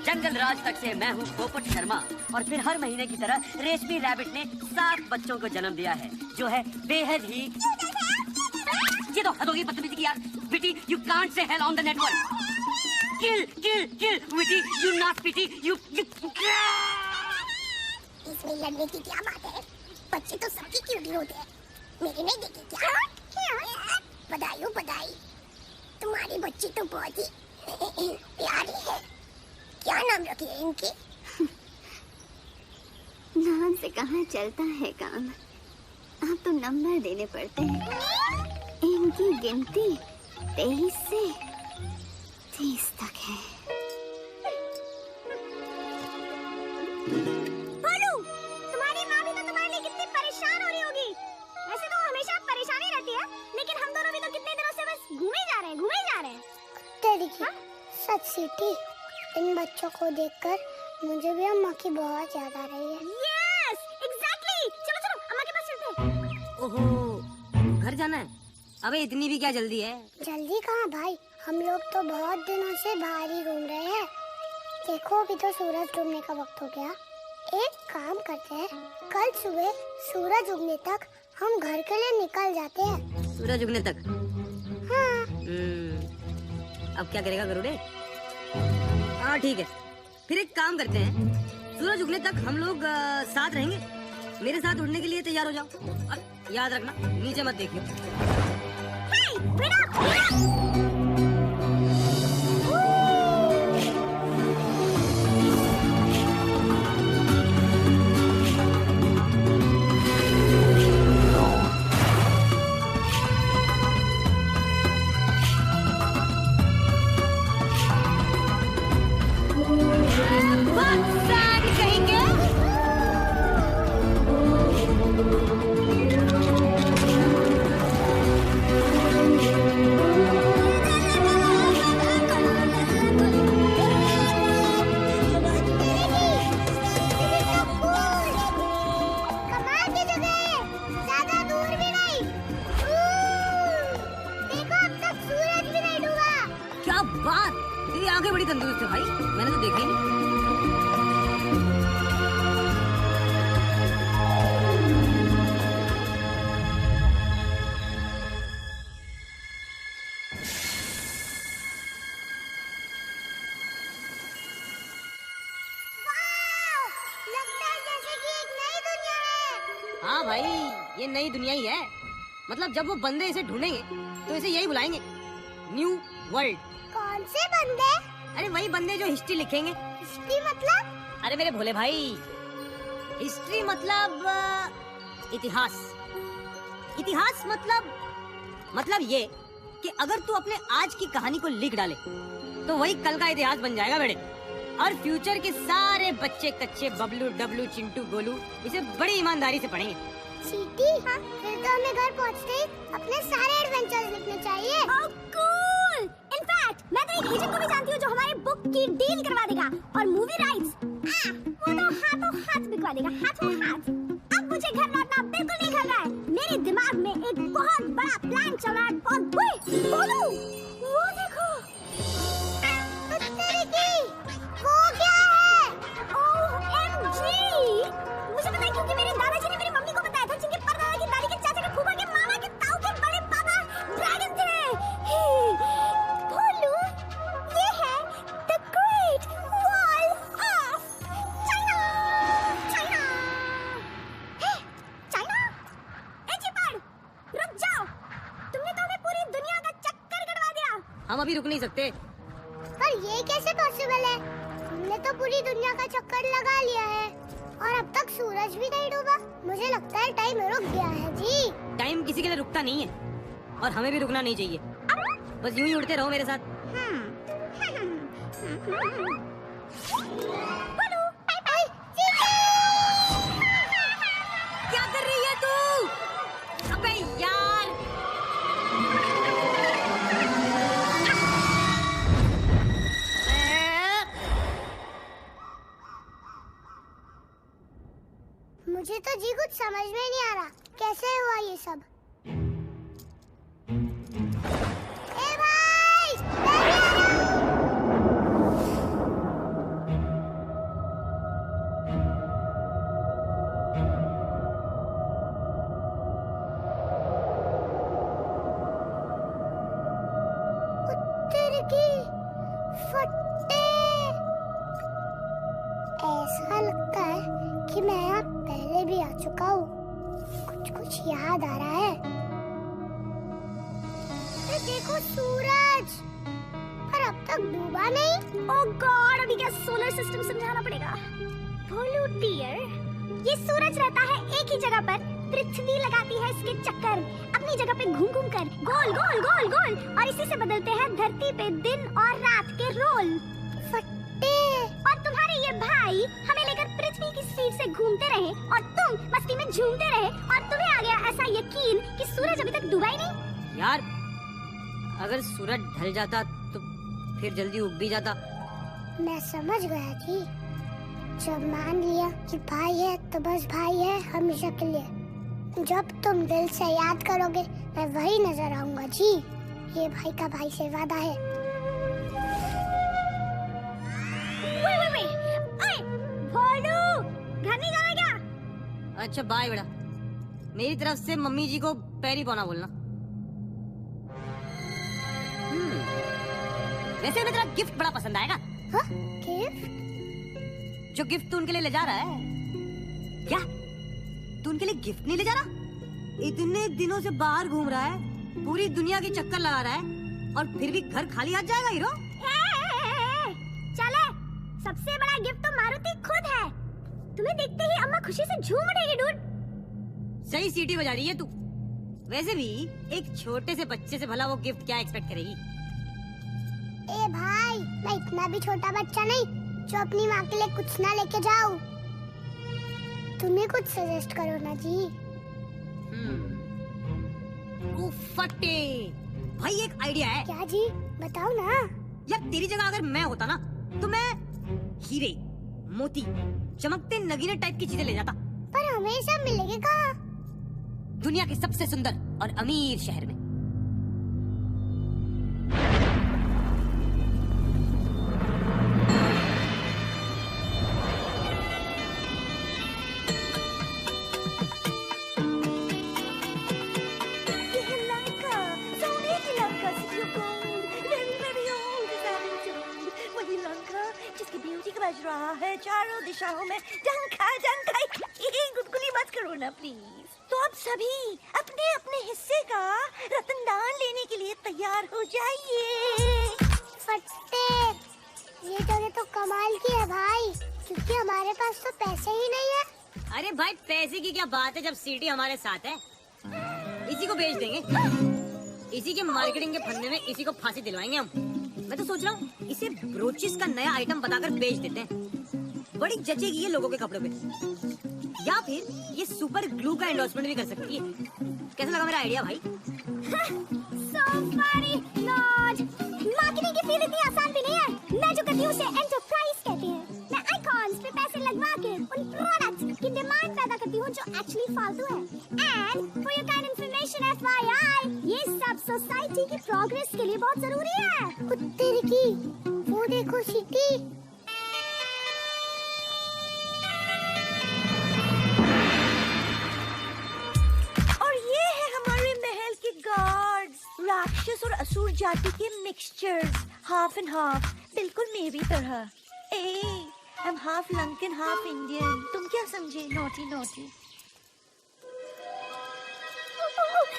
जंगल राज तक से मैं हूँ पोपट शर्मा और फिर हर महीने की तरह रेशमी रैबिट ने 7 बच्चों को जन्म दिया है जो है बेहद ही। ये तो हद होगी बदतमीजी की यार। Witty, you can't say hell on the network. Kill, Witty, you not pity, you. इसमें लड़ने की क्या बात है? बच्चे तो सबकी क्यूटी होते हैं, मेरे नहीं देखे क्या? बधाई, तुम्हारी बच्ची तो बहुत ही प्यारी है। क्या नाम रखे इनके? नाम से कहाँ चलता है काम, आप तो नंबर देने पड़ते हैं। इनकी गिनती 23 से 30 तक है। बोलू, तुम्हारी माँ भी तो तुम्हारे लिए कितनी परेशान हो रही होगी। वैसे तो हमेशा परेशानी रहती है, लेकिन हम दोनों भी तो कितने दिनों से बस घूमे जा रहे हैं। तेरी की सच सीटी, इन बच्चों को देखकर मुझे भी अम्मा की बहुत याद आ रही है। Yes, exactly. चलो अम्मा के पास चलते हैं। ओहो, घर जाना है? अबे इतनी भी क्या जल्दी है? जल्दी कहाँ भाई, हम लोग तो बहुत दिनों से बाहर ही घूम रहे हैं। देखो अभी तो सूरज डूबने का वक्त हो गया। एक काम करते हैं, कल सुबह सूरज उगने तक हम घर के लिए निकल जाते हैं। सूरज उगने तक? हाँ। अब क्या करेगा गरुड़े? हाँ ठीक है, फिर एक काम करते हैं, सूरज उगने तक हम लोग साथ रहेंगे। मेरे साथ उड़ने के लिए तैयार हो जाओ। और याद रखना, नीचे मत देखियो। आंखें बड़ी तंदुरुस्त है भाई, मैंने तो देखा ही नहीं। हाँ भाई, ये नई दुनिया ही है। मतलब जब वो बंदे इसे ढूंढेंगे तो इसे यही बुलाएंगे, न्यू वर्ल्ड। कौन से बंदे? अरे वही बंदे जो हिस्ट्री लिखेंगे। हिस्ट्री मतलब? अरे मेरे भोले भाई, हिस्ट्री मतलब इतिहास। इतिहास मतलब ये कि अगर तू अपने आज की कहानी को लिख डाले तो वही कल का इतिहास बन जाएगा बेटे। और फ्यूचर के सारे बच्चे कच्चे बबलू डबलू चिंटू गोलू इसे बड़ी ईमानदारी से पढ़ेंगे। चीटी, हाँ? फिर तो हमें घर पहुँचते ही अपने सारे एडवेंचर्स लिखने चाहिए। Oh, cool! In fact, मैं तो एक एजेंट को भी जानती हूँ जो हमारे बुक की डील करवा देगा और मूवी राइट्स वो तो हाथों हाथ बिकवा देगा, हाथों हाथ। अब मुझे घर लौटना बिल्कुल नहीं कर रहा है। मेरे दिमाग में एक बहुत बड़ा प्लान चल रहा है और बोलू, वो देखो। वो क्या है? OMG! मुझे पता है क्योंकि मेरे दादाजी ने मेरी मम्मी को बताया था, जिनके परदादा की दादी के चाचा के फूफा के मामा के ताऊ के बड़े पापा ड्रैगन थे। भोलू, ये है the great wall of China. China, China. ए चिपड़, रुक जाओ। तुमने तो हमें पूरी दुनिया का चक्कर कटवा दिया। हम अभी रुक नहीं सकते। पर ये कैसे पॉसिबल है? हमने तो पूरी दुनिया का चक्कर लगा लिया है और अब तक सूरज भी नहीं डूबा। मुझे लगता है टाइम रुक गया है जी। टाइम किसी के लिए रुकता नहीं है और हमें भी रुकना नहीं चाहिए। बस यूं ही उड़ते रहो मेरे साथ। क्या कर रही है तू? अबे यार, मुझे तो जी कुछ समझ में नहीं आ रहा, कैसे हुआ ये सब? ए भाई, उत्तर की फट्टे। ऐसा लगता है कि मैं यहाँ पहले भी आ चुका हूँ। कुछ याद आ रहा है। देखो सूरज, पर अब तक डूबा नहीं। ओह गॉड, अभी क्या सोलर सिस्टम समझाना पड़ेगा। भोलू डियर, ये सूरज रहता है एक ही जगह पर, पृथ्वी लगाती है इसके चक्कर अपनी जगह पे घूम घूम कर, गोल गोल गोल गोल, और इसी से बदलते हैं धरती पे दिन और रात के रोल। फट्टे। और तुम्हारे ये भाई हमें लेकर पृथ्वी की स्पीड से घूमते रहे और तुम मस्ती में झूमते रहे और तुम्हें आ गया ऐसा यकीन कि सूरज अभी तक डूबा ही नहीं। यार अगर सूरज ढल जाता तो फिर जल्दी उग भी जाता। मैं समझ गया जी। जब मान लिया कि भाई है तो बस भाई है हमेशा के लिए। जब तुम दिल से याद करोगे मैं वही नजर आऊंगा जी। ये भाई का भाई से वादा है। घर नहीं जाना क्या? अच्छा बाय बेटा, मेरी तरफ से मम्मी जी को पैरी पौना बोलना। वैसे हमें तेरा गिफ्ट बड़ा पसंद आएगा। हाँ? गिफ्ट? जो गिफ्ट तू उनके लिए ले जा रहा है। क्या तू उनके लिए गिफ्ट नहीं ले जा रहा? इतने दिनों से बाहर घूम रहा है, पूरी दुनिया के चक्कर लगा रहा है और फिर भी घर खाली हाथ जाएगा हीरो? चले, सबसे बड़ा गिफ्ट तो मारुति खुद है। तुम्हें देखते ही अम्मा खुशी से झूम उठेगी डूड। सही सीटी बजा रही है तू। वैसे भी एक छोटे से बच्चे से भला वो गिफ्ट क्या एक्सपेक्ट करेगी? ए भाई, मैं इतना भी छोटा बच्चा नहीं जो अपनी माँ के लिए कुछ ना लेके जाऊं। तुम्हें कुछ सजेस्ट करो ना जी। फटे भाई, एक आइडिया है। क्या जी? बताओ ना। यार तेरी जगह अगर मैं होता ना तो मैं हीरे, मोती, चमकते नगीने टाइप की चीजें ले जाता। पर हमें सब मिलेंगे कहाँ? दुनिया के सबसे सुंदर और अमीर शहर में। बज रहा है चारों दिशाओं में, डंका डंका। गुदगुली मत करो ना प्लीज। तो अब सभी अपने अपने हिस्से का रतनदान लेने के लिए तैयार हो जाइए। फट्टे, ये जगह तो कमाल की है भाई, क्योंकि हमारे पास तो पैसे ही नहीं है। अरे भाई पैसे की क्या बात है जब सीटी हमारे साथ है। इसी को बेच देंगे, इसी के मार्केटिंग के फंदे में इसी को फांसी दिलवाएंगे हम। मैं तो सोच रहा हूँ इसे ब्रोचेस का नया आइटम बताकर बेच देते हैं। बड़ी जचेगी ये लोगों के कपड़ों पे। या फिर ये सुपर ग्लू का एंडोर्समेंट भी कर सकती है। कैसा लगा मेरा आइडिया भाई? So funny, Lord. मार्केटिंग की फील्ड इतनी आसान भी नहीं है। मैं जो करती हूँ उसे एंटरप्राइज कहते हैं। मैं आइकॉन्स पे पैसे लगवा के उन प्रोडक्ट्स की डिमांड पैदा करती हूँ जो एक्चुअली फालतू है। And for your kind information FYI, ये सब सोसाइटी की प्रोग्रेस के लिए बहुत जरूरी है। तेरी की वो देखो सिटी। और ये है हमारे महल के गार्ड्स, राक्षस और असुर जाति के मिक्सचर्स, हाफ एंड हाफ, बिल्कुल मेरी तरह। I am half Lankan half Indian. तुम क्या समझे? Naughty naughty.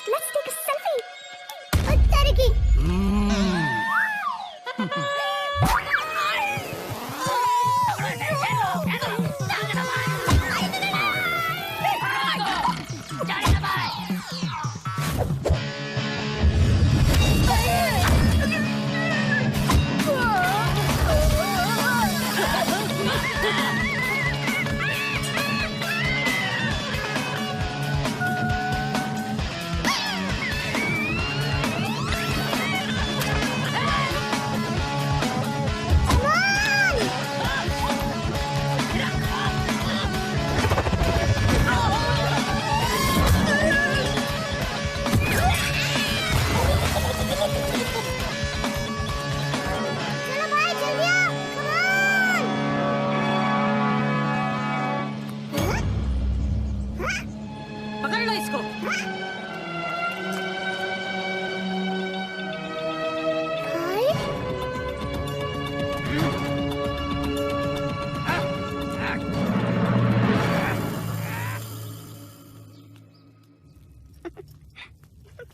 Let's take a selfie. तेरी की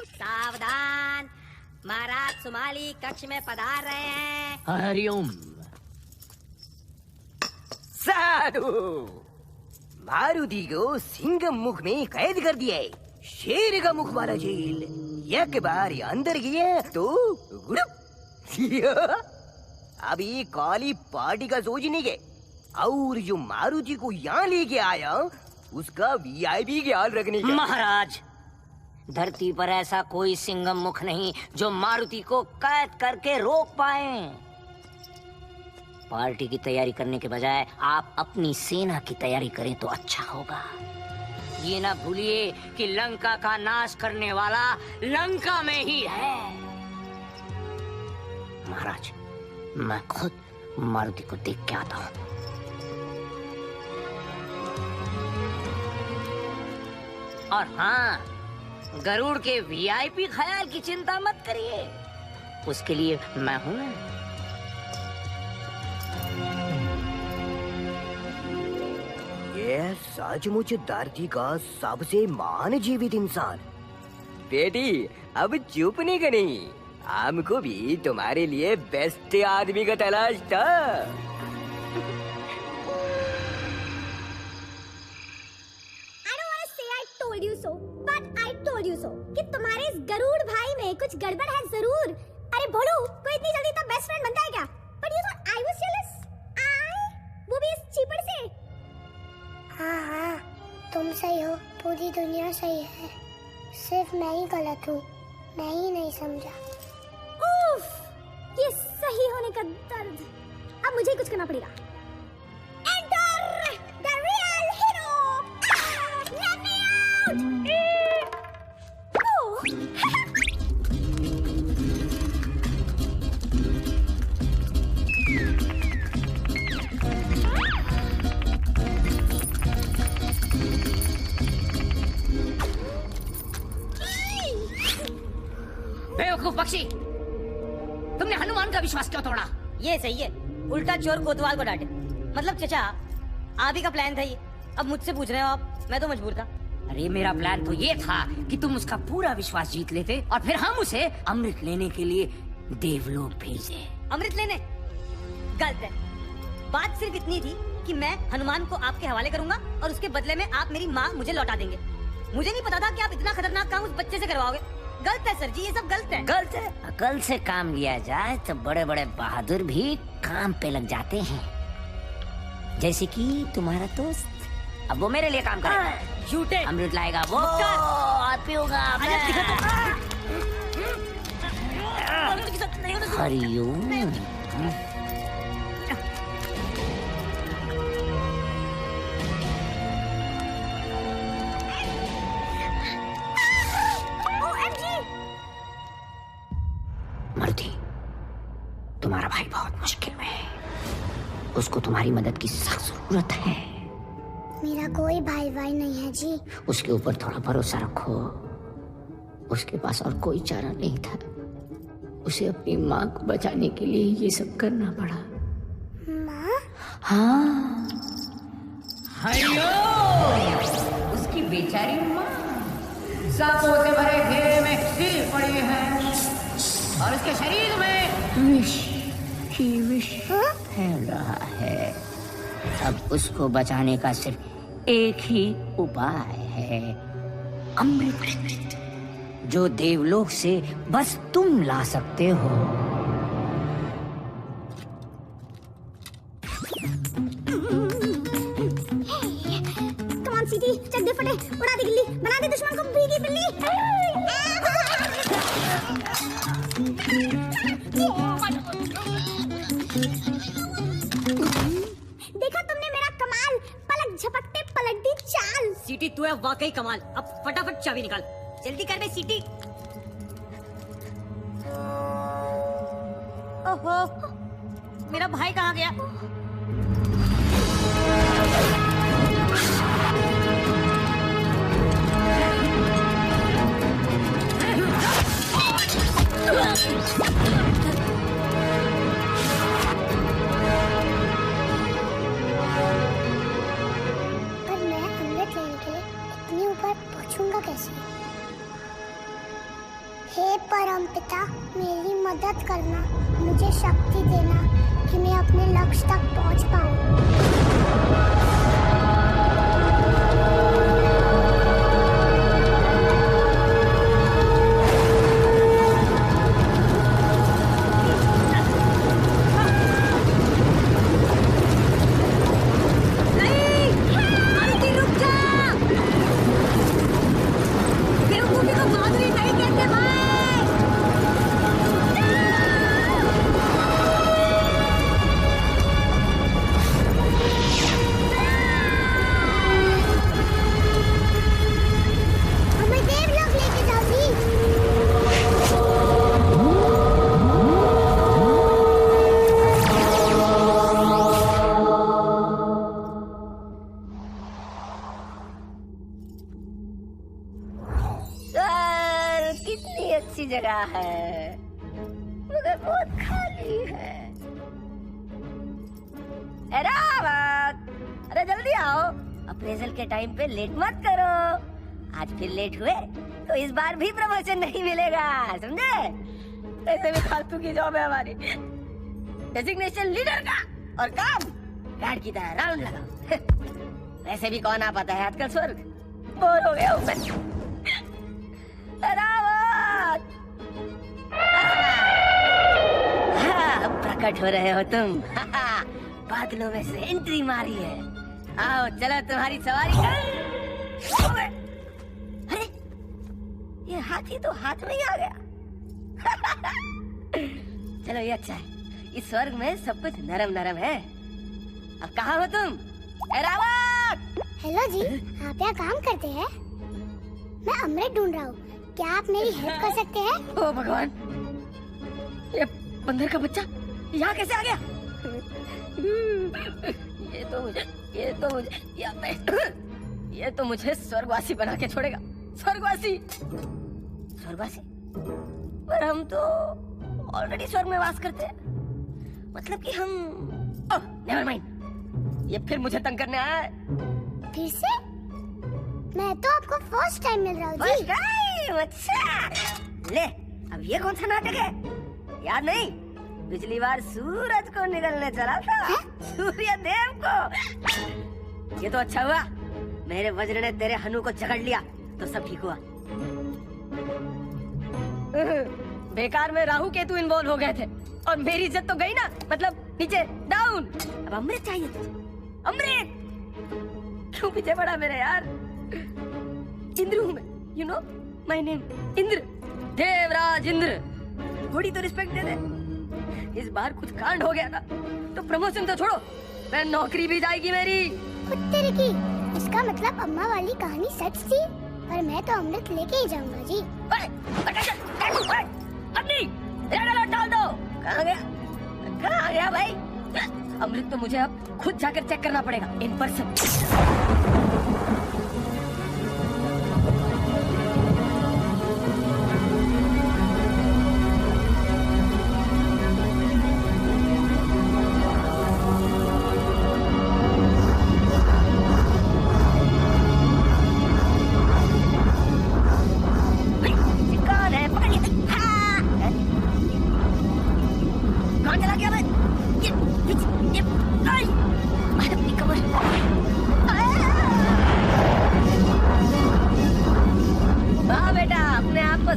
सावधान, महाराज सुमाली कक्ष में पधार रहे हैं। हरिओम। साधु, मारुति को सिंह मुख में कैद कर दिया है। शेर का मुख वाला जेल। एक बार अंदर गया तो अभी काली पार्टी का सोचने के। और जो मारुति को यहाँ लेके आया उसका VIP ख्याल रखने का। महाराज, धरती पर ऐसा कोई सिंगम मुख नहीं जो मारुति को कैद करके रोक पाए। पार्टी की तैयारी करने के बजाय आप अपनी सेना की तैयारी करें तो अच्छा होगा। ये ना भूलिए कि लंका का नाश करने वाला लंका में ही है। महाराज, मैं खुद मारुति को देख के आता हूँ। और हाँ, गरुड़ के वीआईपी ख्याल की चिंता मत करिए, उसके लिए मैं हूं ना। ये सचमुच धरती का सबसे महान जीवित इंसान। बेटी, अब चुप नहीं करनी, हमको भी तुम्हारे लिए बेस्ट आदमी का तलाश था। told you so, but I told you so कि तुम्हारे इस गरुड़ भाई में कुछ गड़बड़ है जरूर। अरे बोलो, कोई इतनी जल्दी तो बेस्ट फ्रेंड बनता है क्या? But you thought I was jealous? वो भी इस चीपड़ से। हाँ, तुम सही हो, पूरी दुनिया सही है, सिर्फ मैं ही गलत हूँ, मैं ही नहीं समझा। उफ, ये सही होने का दर्द। अब मुझे ही कुछ करना पड़ेगा। Enter the real hero. Let me out. बेवकूफ पक्षी, तुमने हनुमान का विश्वास क्यों तोड़ा? ये सही है, उल्टा चोर कोतवाल को डांटे। मतलब चचा, आप ही का प्लान था ये, अब मुझसे पूछ रहे हो आप? मैं तो मजबूर था। अरे मेरा प्लान तो ये था कि तुम उसका पूरा विश्वास जीत लेते और फिर हम उसे अमृत लेने के लिए देवलोक भेजे। अमृत लेने? गलत है। बात सिर्फ इतनी थी कि मैं हनुमान को आपके हवाले करूंगा और उसके बदले में आप मेरी माँ मुझे लौटा देंगे। मुझे नहीं पता था कि आप इतना खतरनाक काम उस बच्चे से करवाओगे। गलत है सर जी, ये सब गलत है। गलत है? अकल से काम लिया जाए तो बड़े बड़े बहादुर भी काम पे लग जाते हैं, जैसे कि तुम्हारा दोस्त। अब वो मेरे लिए काम करेगा, झूठे अमृत लाएगा वो, पीऊंगा हरिओम। मारुति, तुम्हारा भाई बहुत मुश्किल में है, उसको तुम्हारी मदद की सख्त जरूरत है। मेरा कोई भाई नहीं है जी। उसके ऊपर थोड़ा भरोसा रखो, उसके पास और कोई चारा नहीं था, उसे अपनी माँ को बचाने के लिए ये सब करना पड़ा। माँ? हाँ, उसकी बेचारी माँ सांपों से भरे घेरे में हिल पड़ी है और उसके शरीर में विष ही विष फैल रहा है। अब उसको बचाने का सिर्फ एक ही उपाय है, अमृत, जो देवलोक से बस तुम ला सकते हो। Come on, सीटी, चक दे फटे, उड़ा दे गिल्ली, बना दे दुश्मन को भीगी बिल्ली। देखा तुमने मेरा कमाल, पलक झपकते पलट दी चाल। सीटी, तू है वाकई कमाल। अब फटाफट चाबी निकाल, जल्दी कर बे सीटी। ओहो, मेरा भाई कहाँ गया? पर मैं अमृत लेने के लिए इतनी ऊपर पहुंचूंगा कैसे? हे परमपिता, मेरी मदद करना, मुझे शक्ति देना कि मैं अपने लक्ष्य तक पहुंच पाऊं। की जगह है, मगर बहुत खाली है। रावत, अरे जल्दी आओ, अप्रेजल के टाइम पे लेट मत करो। आज फिर लेट हुए तो इस बार भी प्रमोशन नहीं मिलेगा, समझे? ऐसे भी फालतू की जॉब है हमारी। डेजिग्नेशन लीडर का और काम गार्ड की तरह राउंड लगाओ। वैसे भी कौन आ पाता है आजकल स्वर्ग, बोर हो गया हूं मैं। रावत, हाँ, प्रकट हो रहे हो तुम। बादलों में से एंट्री मारी है। आओ चलो तुम्हारी सवारी कर। अरे ये हाथी तो हाथ में ही आ गया। चलो ये अच्छा है, इस स्वर्ग में सब कुछ नरम नरम है। अब कहाँ हो तुम? रावत! हेलो जी, आप यहाँ काम करते हैं? मैं अमृत ढूंढ रहा हूँ, क्या आप मेरी हेल्प कर सकते हैं? ओ भगवान, ये बंदर का बच्चा यहाँ कैसे आ गया? ये तो मुझे स्वर्गवासी बना के छोड़ेगा। स्वर्गवासी पर हम तो ऑलरेडी स्वर्ग में वास करते हैं। मतलब कि हम नेवर माइंड, ये फिर मुझे तंग करने आया है। फिर से? मैं तो आपको फर्स्ट टाइम मिल रहा हूँ जी। First time? अच्छा, ले अब ये कौन सा नाटक है? याद नहीं, पिछली बार सूरज को निगलने चला था, सूर्य देव को। ये तो अच्छा हुआ मेरे वज्र ने तेरे हनु को जकड़ लिया, तो सब ठीक हुआ। बेकार में राहु केतु इन्वॉल्व हो गए थे और मेरी इज्जत तो गई ना, मतलब नीचे डाउन। अब अमृत चाहिए तुझे, अमृत। क्यों पीछे पड़ा मेरे यार? इंद्र हूँ मैं, you know my name Indra, Devraj Indra. थोड़ी तो रिस्पेक्ट दे दे। इस बार कुछ कांड हो गया ना तो प्रमोशन तो छोड़ो, मैं नौकरी भी जाएगी मेरी। कुत्ते की, इसका मतलब अम्मा वाली कहानी सच थी, पर मैं तो अमृत लेके ही जाऊंगा जी। डाल दो। कहाँ गया भाई? अमृत तो मुझे अब खुद जाकर चेक करना पड़ेगा इन पर्सन।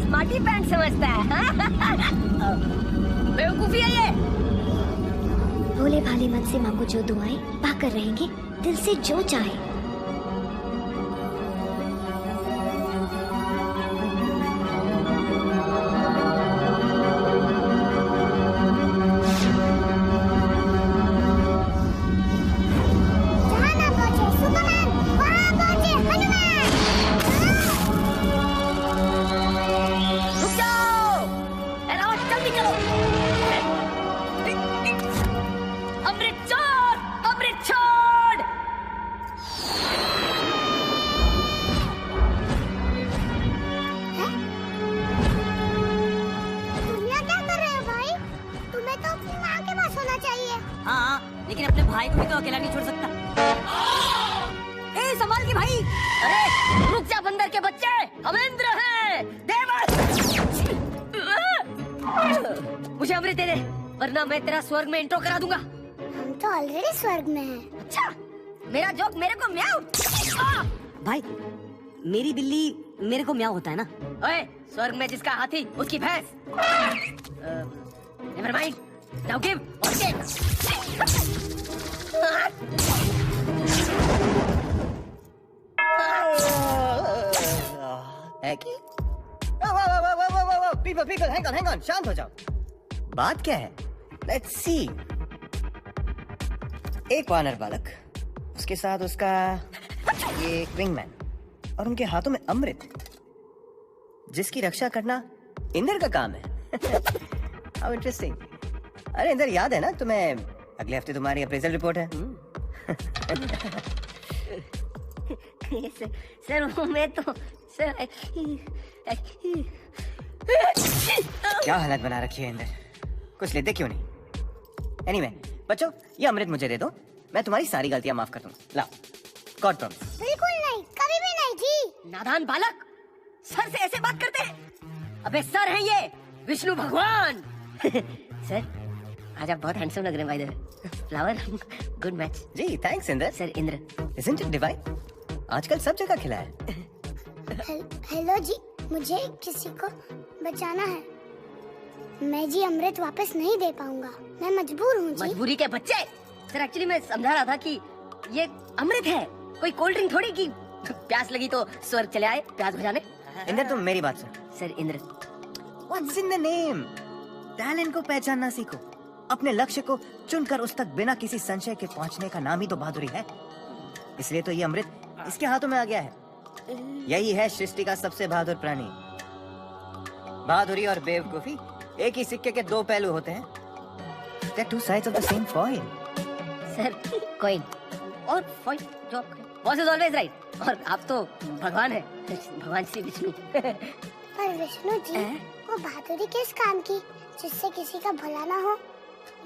स्मार्टी पैंट समझता है। बेवकूफी है ये। भोले भाले मन से मांगो जो दुआएं, पाकर रहेंगे दिल से जो चाहे। मैं तेरा स्वर्ग में इंट्रो करा दूंगा। हम तो ऑलरेडी स्वर्ग में हैं। अच्छा, मेरा जोक मेरे को म्याऊ। भाई, मेरी बिल्ली मेरे को म्याऊ होता है ना। ओए, स्वर्ग में जिसका हाथी उसकी भैंस। नेवर माइंड, नाउ गिव और टेक। People, hang on, शांत हो जाओ। बात क्या है? Let's see. एक वानर बालक, उसके साथ उसका ये विंगमैन और उनके हाथों में अमृत, जिसकी रक्षा करना इंद्र का काम है। How interesting. अरे इंद्र, याद है ना तुम्हें अगले हफ्ते तुम्हारी अप्रेजल रिपोर्ट है? सर मैं तो सर क्या हालत बना रखी है इंदर, कुछ लेते क्यों नहीं? एनीवे, बच्चों ये अमृत मुझे दे दो, मैं तुम्हारी सारी गलतियां माफ कर दूंगा। लाओ, गॉड प्रॉमिस। बिल्कुल नहीं, कभी भी नहीं जी। नादान बालक, सर से ऐसे बात करते हैं? अबे सर है ये विष्णु भगवान। सर आज आप बहुत हैंडसम लग रहे हैं। By the way, flower, good match. जी thanks Inder. Sir Indra, isn't it divine? आजकल सब जगह खिला है। हेलो जी, मुझे किसी को बचाना है। मैं जी अमृत वापस नहीं दे पाऊंगा, मैं मजबूर हूँ जी। मजबूरी के बच्चे। सर एक्चुअली मैं समझा रहा था कि ये अमृत है, कोई कोल्ड ड्रिंक थोड़ी की प्यास लगी तो स्वर्ग चले आए प्यास बुझाने। इंदर तुम मेरी बात सुन। Sir Indra, What's in the name? Talent को पहचानना सीखो, अपने लक्ष्य को चुनकर उस तक बिना किसी संशय के पहुंचने का नाम ही तो बहादुरी है। इसलिए तो ये अमृत इसके हाथों में आ गया है। यही है सृष्टि का सबसे बहादुर प्राणी। बहादुरी और बेवकूफी एक ही सिक्के के दो पहलू होते हैं। They're two sides of the same coin. Sir coin और फॉइन जो बॉस इज ऑलवेज राइट। और आप तो भगवान है, भगवान श्री विष्णु। पर विष्णु जी, वो बहादुरी किस काम की जिससे किसी का भला ना हो?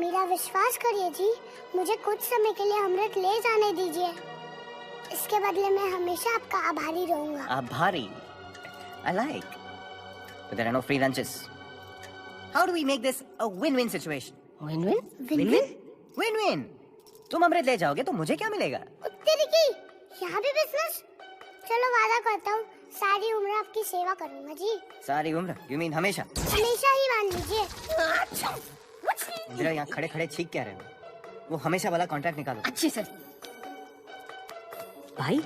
मेरा विश्वास करिए जी, मुझे कुछ समय के लिए अमृत ले जाने दीजिए। इसके बदले मैं हमेशा आपका आभारी रहूंगा। आभारी? I like. But there are no free lunches. How do we make this a win-win situation? Win-win? Win-win? Win-win. तुम अमृत ले जाओगे तो मुझे क्या मिलेगा? तेरी की यहाँ भी बिजनेस? चलो वादा करता हूँ, सारी उम्र आपकी सेवा करूँगा जी। सारी उम्र? You mean हमेशा? हमेशा ही मान लीजिए। जरा यहाँ खड़े खड़े छींक क्या रहे हो? वो हमेशा वाला कॉन्ट्रैक्ट निकालो। अच्छी सर। भाई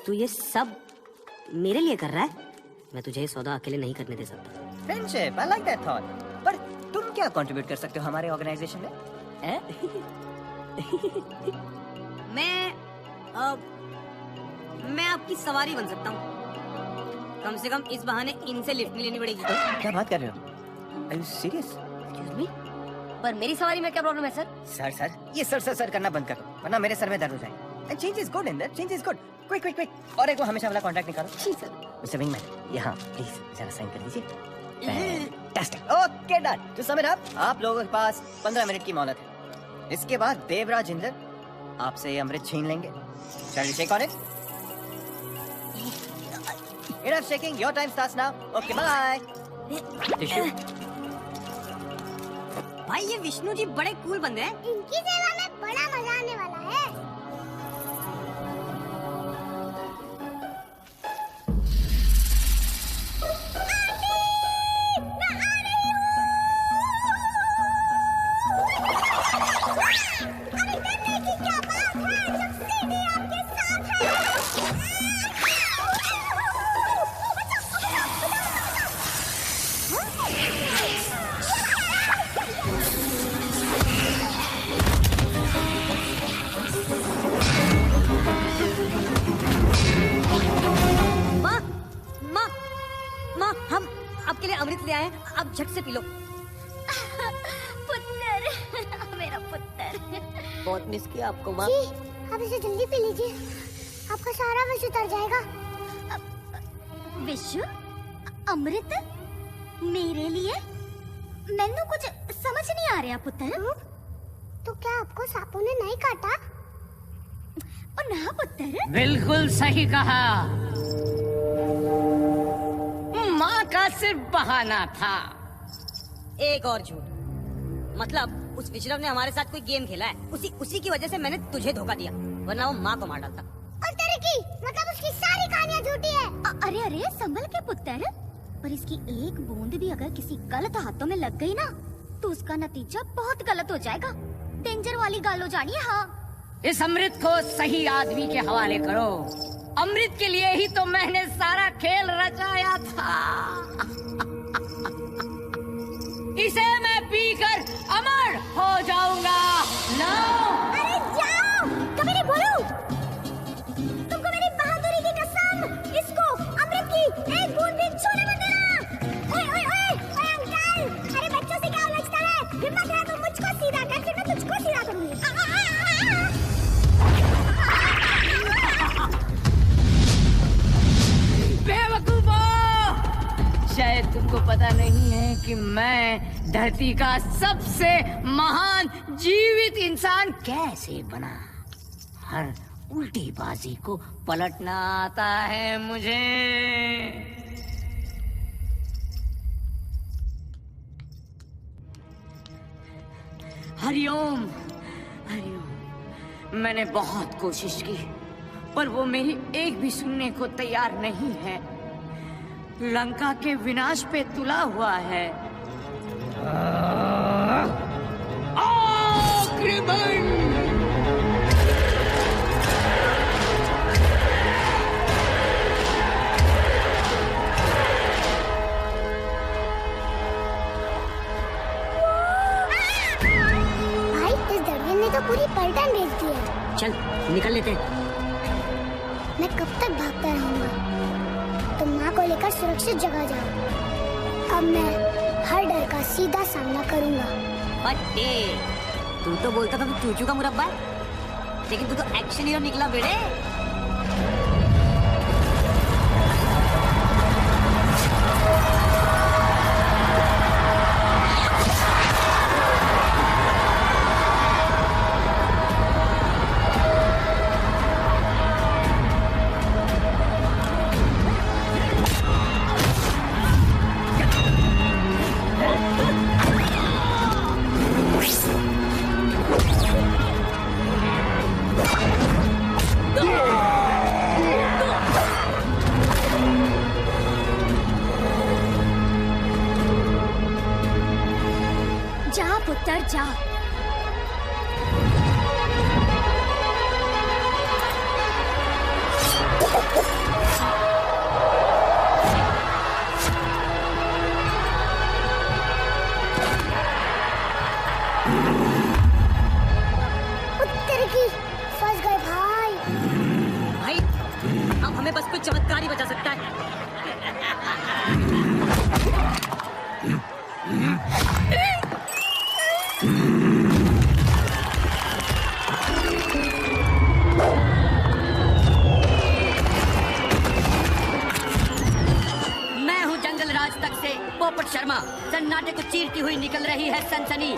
तू ये सब मेरे लिए कर रहा है? मैं तुझे ये सौदा अकेले नहीं करने दे सकता। Friendship, I like that thought. पर तुम क्या कंट्रीब्यूट कर सकते हो हमारे ऑर्गेनाइजेशन में? मैं आपकी सवारी बन सकता हूँ। कम से कम इस बहाने इनसे लिफ्ट नहीं लेनी पड़ेगी। क्या बात कर रहे हो? Are you serious? Excuse me? पर मेरी सवारी में क्या प्रॉब्लम है सर? सर ये सर करना बंद करो, वरना मेरे सर में दर्द हो जाएगा। And change is good, Inder. Change is good. Quick. और एक वो हमेशा वाला कॉन्ट्रैक्ट निकालो। जी सर। मिस्टर विंगमैन, यहाँ प्लीज जरा साइन कर दीजिए। Fantastic. Okay, done. To sum it up, आप लोगों के पास 15 मिनट की मोहलत है। इसके बाद देवराज इंदर आपसे ये अमृत छीन लेंगे। Shall we shake on it? Enough shaking. Your time starts now. Okay, bye. भाई ये विष्णु जी बड़े कूल बंदे हैं। इनकी सेवा में बड़ा मजा आने वाला है। अमृत ले आए, आप झट से पी लो। पुत्र, मेरा पुत्र। बहुत मिस किया आपको माँ। जी, आप इसे जल्दी पी लीजिए, आपका सारा विष उतर जाएगा। विष? अमृत? मेरे लिए? मैंने कुछ समझ नहीं आ रहा पुत्र। तो क्या आपको सांपों ने नहीं काटा? और ना पुत्र? बिल्कुल सही कहा। माँ का सिर्फ बहाना था। एक और झूठ, मतलब उस विश्रव ने हमारे साथ कोई गेम खेला है, उसी की वजह से मैंने तुझे धोखा दिया, वरना वो माँ को मार डालता। और तेरे की, मतलब उसकी सारी कहानियाँ झूठी है। अरे संभल के पुत्र, पर इसकी एक बूंद भी अगर किसी गलत हाथों में लग गई ना, तो उसका नतीजा बहुत गलत हो जाएगा। डेंजर वाली गालो जानिए। हाँ, इस अमृत को सही आदमी के हवाले करो। अमृत के लिए ही तो मैंने सारा खेल रचाया था। इसे मैं पीकर अमर हो जाऊंगा। लो। अरे जाओ, कभी नहीं बोलो। तुमको मेरी बहादुरी की कसम, इसको अमृत की एक बूंद भी छूने मत देना। ओए अंकल, अरे बच्चों से क्या उलझता है? हिम्मत है तो मुझको सीधा कर, फिर मैं तुझको सीधा करूंगी। बेवकूफो! शायद तुमको हैं कि मैं धरती का सबसे महान जीवित इंसान कैसे बना। हर उल्टी बाजी को पलटना आता है मुझे। हरिओम हरिओम। मैंने बहुत कोशिश की पर वो मेरी एक भी सुनने को तैयार नहीं है। लंका के विनाश पे तुला हुआ है। आक्रमण! भाई इस दरिया ने तो पूरी पलटन भेज दी है। चल निकल लेते। मैं कब तक भागता रहूंगा? तुम माँ को लेकर सुरक्षित जगह जाओ। अब मैं हर डर का सीधा सामना करूंगा। बच्चे, तू तो बोलता था तू चूचू का मुरब्बा है, लेकिन तू तो एक्शन हीरो निकला बेटे। जा पुत्र जा। उत्तर की फंस गए भाई। भाई अब हमें बस कुछ चमत्कार ही बचा सकता है। मैं हूँ जंगल राज तक से पोपट शर्मा। सन्नाटे को चीरती हुई निकल रही है सनसनी।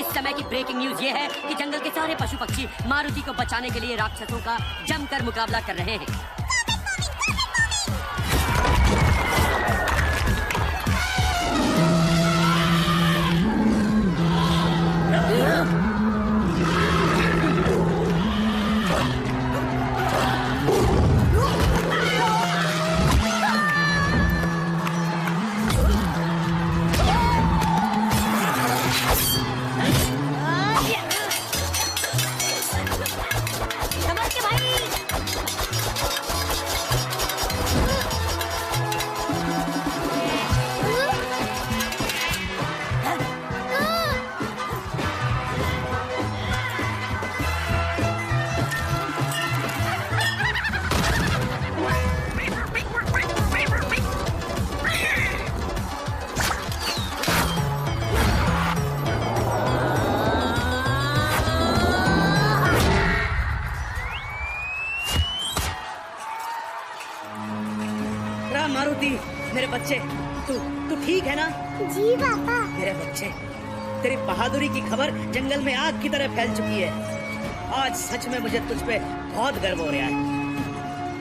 इस समय की ब्रेकिंग न्यूज ये है कि जंगल के सारे पशु पक्षी मारुति को बचाने के लिए राक्षसों का जमकर मुकाबला कर रहे हैं। समझ के भाई। राम मारुति, मेरे बच्चे, तू ठीक है ना? जी पापा। मेरे बच्चे, तेरी बहादुरी की खबर जंगल में आग की तरह फैल चुकी है। आज सच में मुझे तुझ पे बहुत गर्व हो रहा है।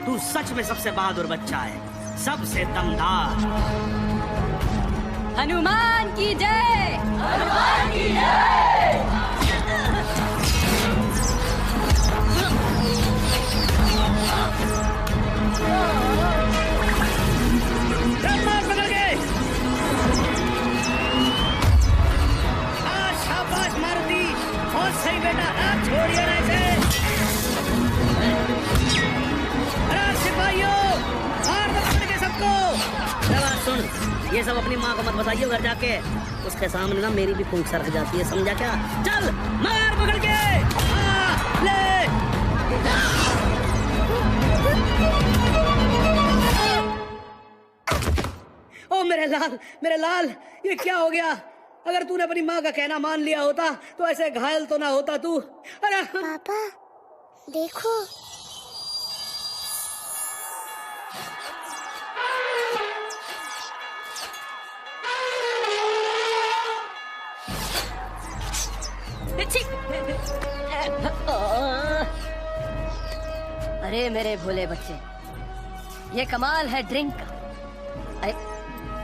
तू सच में सबसे बहादुर बच्चा है, सबसे दमदार। हनुमान की जय। हनुमान की जय। शाबाश मारुति, बहुत सही बेटा। आप छोड़िए ना इसे। अरे सिपाहियों, मार दो पकड़ के सबको। चला सुन, ये सब अपनी माँ को मत बताइए घर जाके। उसके सामने ना मेरी भी फूंक सरक जाती है, समझा क्या? चल मार पकड़ के। ले। ओ मेरे लाल, ये क्या हो गया? अगर तूने अपनी माँ का कहना मान लिया होता तो ऐसे घायल तो ना होता तू। अरे पापा देखो। अरे मेरे भोले बच्चे, ये कमाल है ड्रिंक का। अरे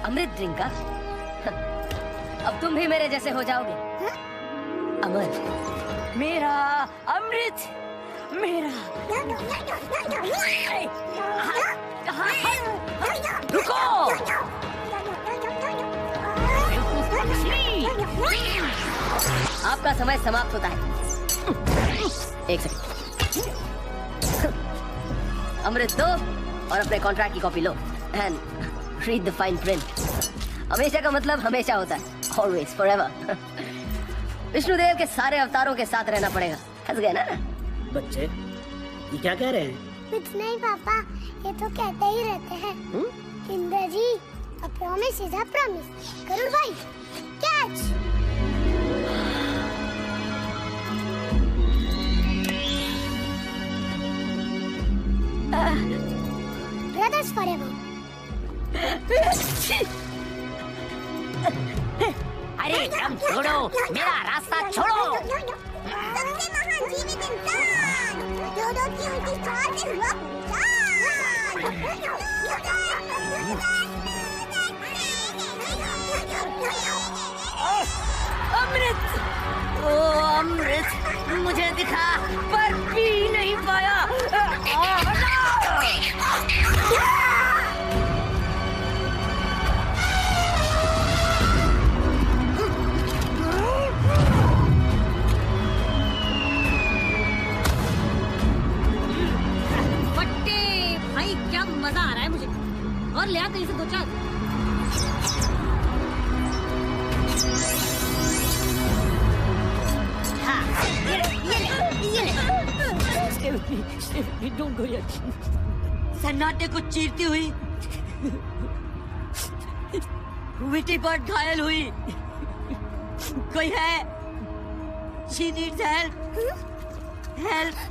अमृत ड्रिंक का। अब तुम भी मेरे जैसे हो जाओगे। अमर, मेरा अमृत, मेरा। रुको। आपका समय समाप्त होता है। एक सेकंड। अमृत दो और अपने कॉन्ट्रैक्ट की copy low and read the fine print. हमेशा का मतलब हमेशा होता है, ऑलवेज, फॉरएवर। विष्णुदेव के सारे अवतारों के साथ रहना पड़ेगा। हंस गए ना? बच्चे ये क्या कह रहे हैं? कुछ नहीं पापा, ये तो कहते ही रहते हैं। इंद्र जी, a promise is a promise। Garuda भाई, कैच। Brothers forever। अरे दम छोड़ो, मेरा रास्ता छोड़ो। सबसे महान जीवित इंसान, डोडो की उनकी कार में हुआ अमृत, ओ अमृत मुझे दिखा पर पी नहीं पाया। भाई क्या मजा आ रहा है मुझे। और ले आ कहीं से 2-4। हाँ, ये ले। सन्नाटे को चीरती हुई विटी बर्ड घायल हुई। कोई है? She needs help।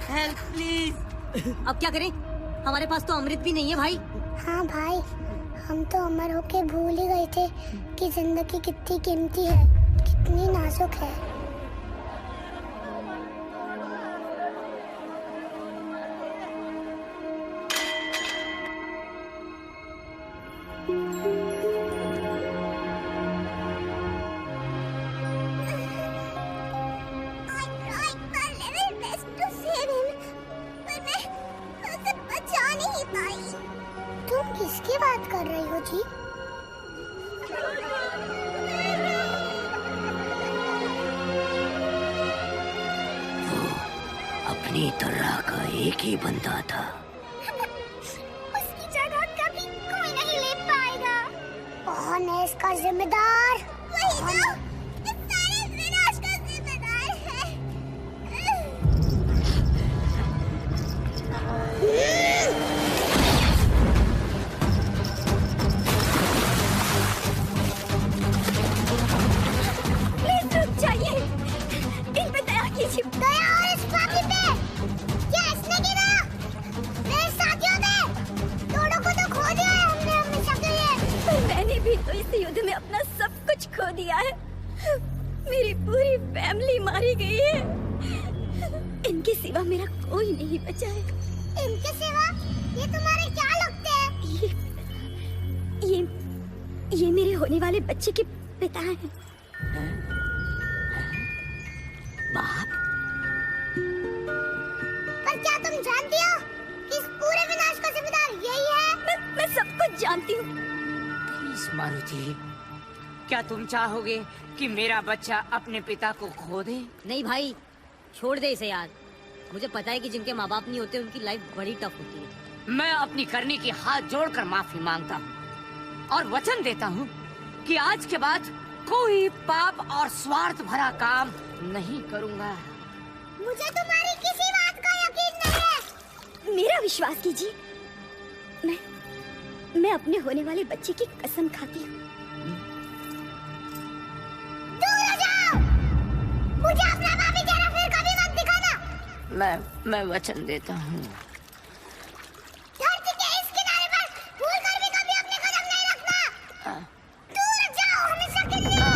Help please। अब क्या करें? हमारे पास तो अमृत भी नहीं है भाई। हाँ भाई, हम तो अमर होके भूल ही गए थे कि जिंदगी कितनी कीमती है, कितनी नाजुक है। तुम किसकी बात कर रही हो जी? अपनी तरह का एक ही बंदा था। उसकी जगह कभी कोई नहीं ले पाएगा। कौन है इसका जिम्मेदार? वही जो इस सारे विनाश का जिम्मेदार है। प्लीज रुक जाइए, इन पे दया कीजिए। दया और इस पापी पे? क्या इसने गिरा? मेरे साथियों ने दोनों को तो खो दिया है हमने हमेशा के लिए। मैंने भी तो इस युद्ध में अपना सब कुछ खो दिया है। मेरी पूरी फैमिली मारी गई है। इनके सिवा मेरा कोई नहीं बचा है। इनके सिवा? ये तुम्हारे क्या लगते हैं? ये मेरे होने वाले बच्चे के पिता हैं। बाप? पर क्या तुम जानती हो कि इस पूरे विनाश का जिम्मेदार यही है? मैं सब कुछ जानती हूँ। प्लीज मारुति, क्या तुम चाहोगे कि मेरा बच्चा अपने पिता को खो दे? नहीं भाई, छोड़ दे इसे यार। मुझे पता है कि जिनके माँ बाप नहीं होते उनकी लाइफ बड़ी टफ होती है। मैं अपनी करनी की हाथ जोड़कर माफी मांगता हूँ और वचन देता हूँ कि आज के बाद कोई पाप और स्वार्थ भरा काम नहीं करूँगा। मुझे तुम्हारी किसी बात का यकीन नहीं है। मेरा विश्वास कीजिए, मैं अपने होने वाले बच्चे की कसम खाती हूँ। दूर हो जाओ! मुझे अपना पापी चेहरा फिर कभी मत दिखाना। मैं वचन देता हूँ। धरती के इस किनारे पर भूल कर भी कभी अपने कदम नहीं रखना। दूर जाओ हमेशा के लिए।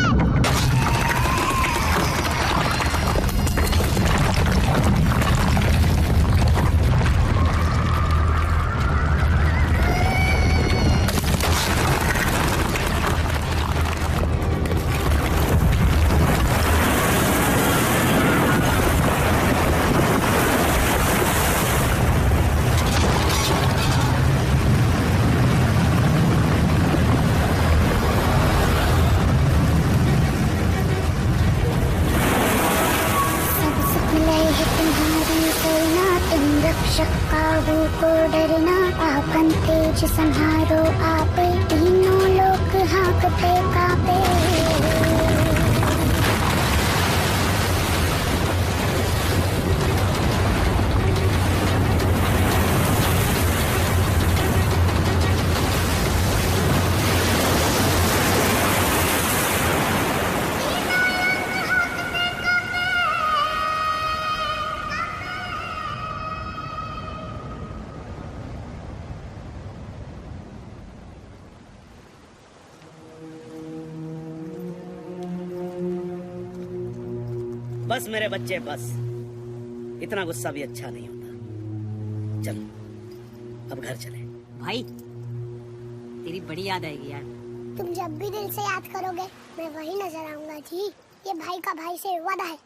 काबू को डरना आपन तेज संहारो आपे तीनों लोग हाँकते कापे बस मेरे बच्चे बस, इतना गुस्सा भी अच्छा नहीं होता। चल अब घर चले। भाई तेरी बड़ी याद आएगी यार। तुम जब भी दिल से याद करोगे मैं वही नजर आऊंगा जी। ये भाई का भाई से वादा है।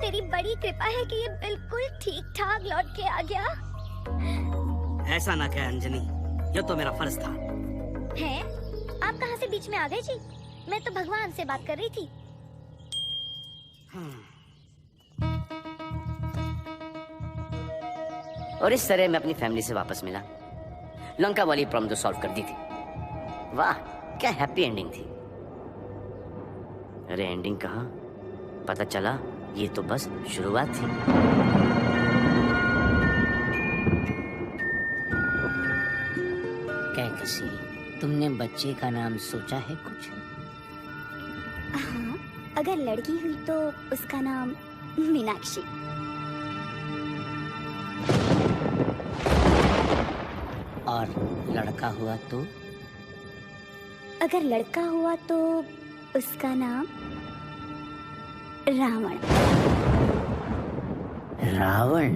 तेरी बड़ी कृपा है कि ये बिल्कुल ठीक ठाक लौट के आ गया। ऐसा ना कह अंजनी, ये तो मेरा फर्ज था। है? आप कहाँ से बीच में आ गए जी? मैं तो भगवान से बात कर रही थी। और इस तरह मैं अपनी फैमिली से वापस मिला। लंका वाली प्रॉब्लम तो सॉल्व कर दी थी। वाह क्या हैप्पी एंडिंग थी। अरे एंडिंग कहाँ, पता चला ये तो बस शुरुआत थी। क्या किसी तुमने बच्चे का नाम सोचा है कुछ? हाँ, अगर लड़की हुई तो उसका नाम मीनाक्षी। और लड़का हुआ तो? अगर लड़का हुआ तो उसका नाम रावण। रावण?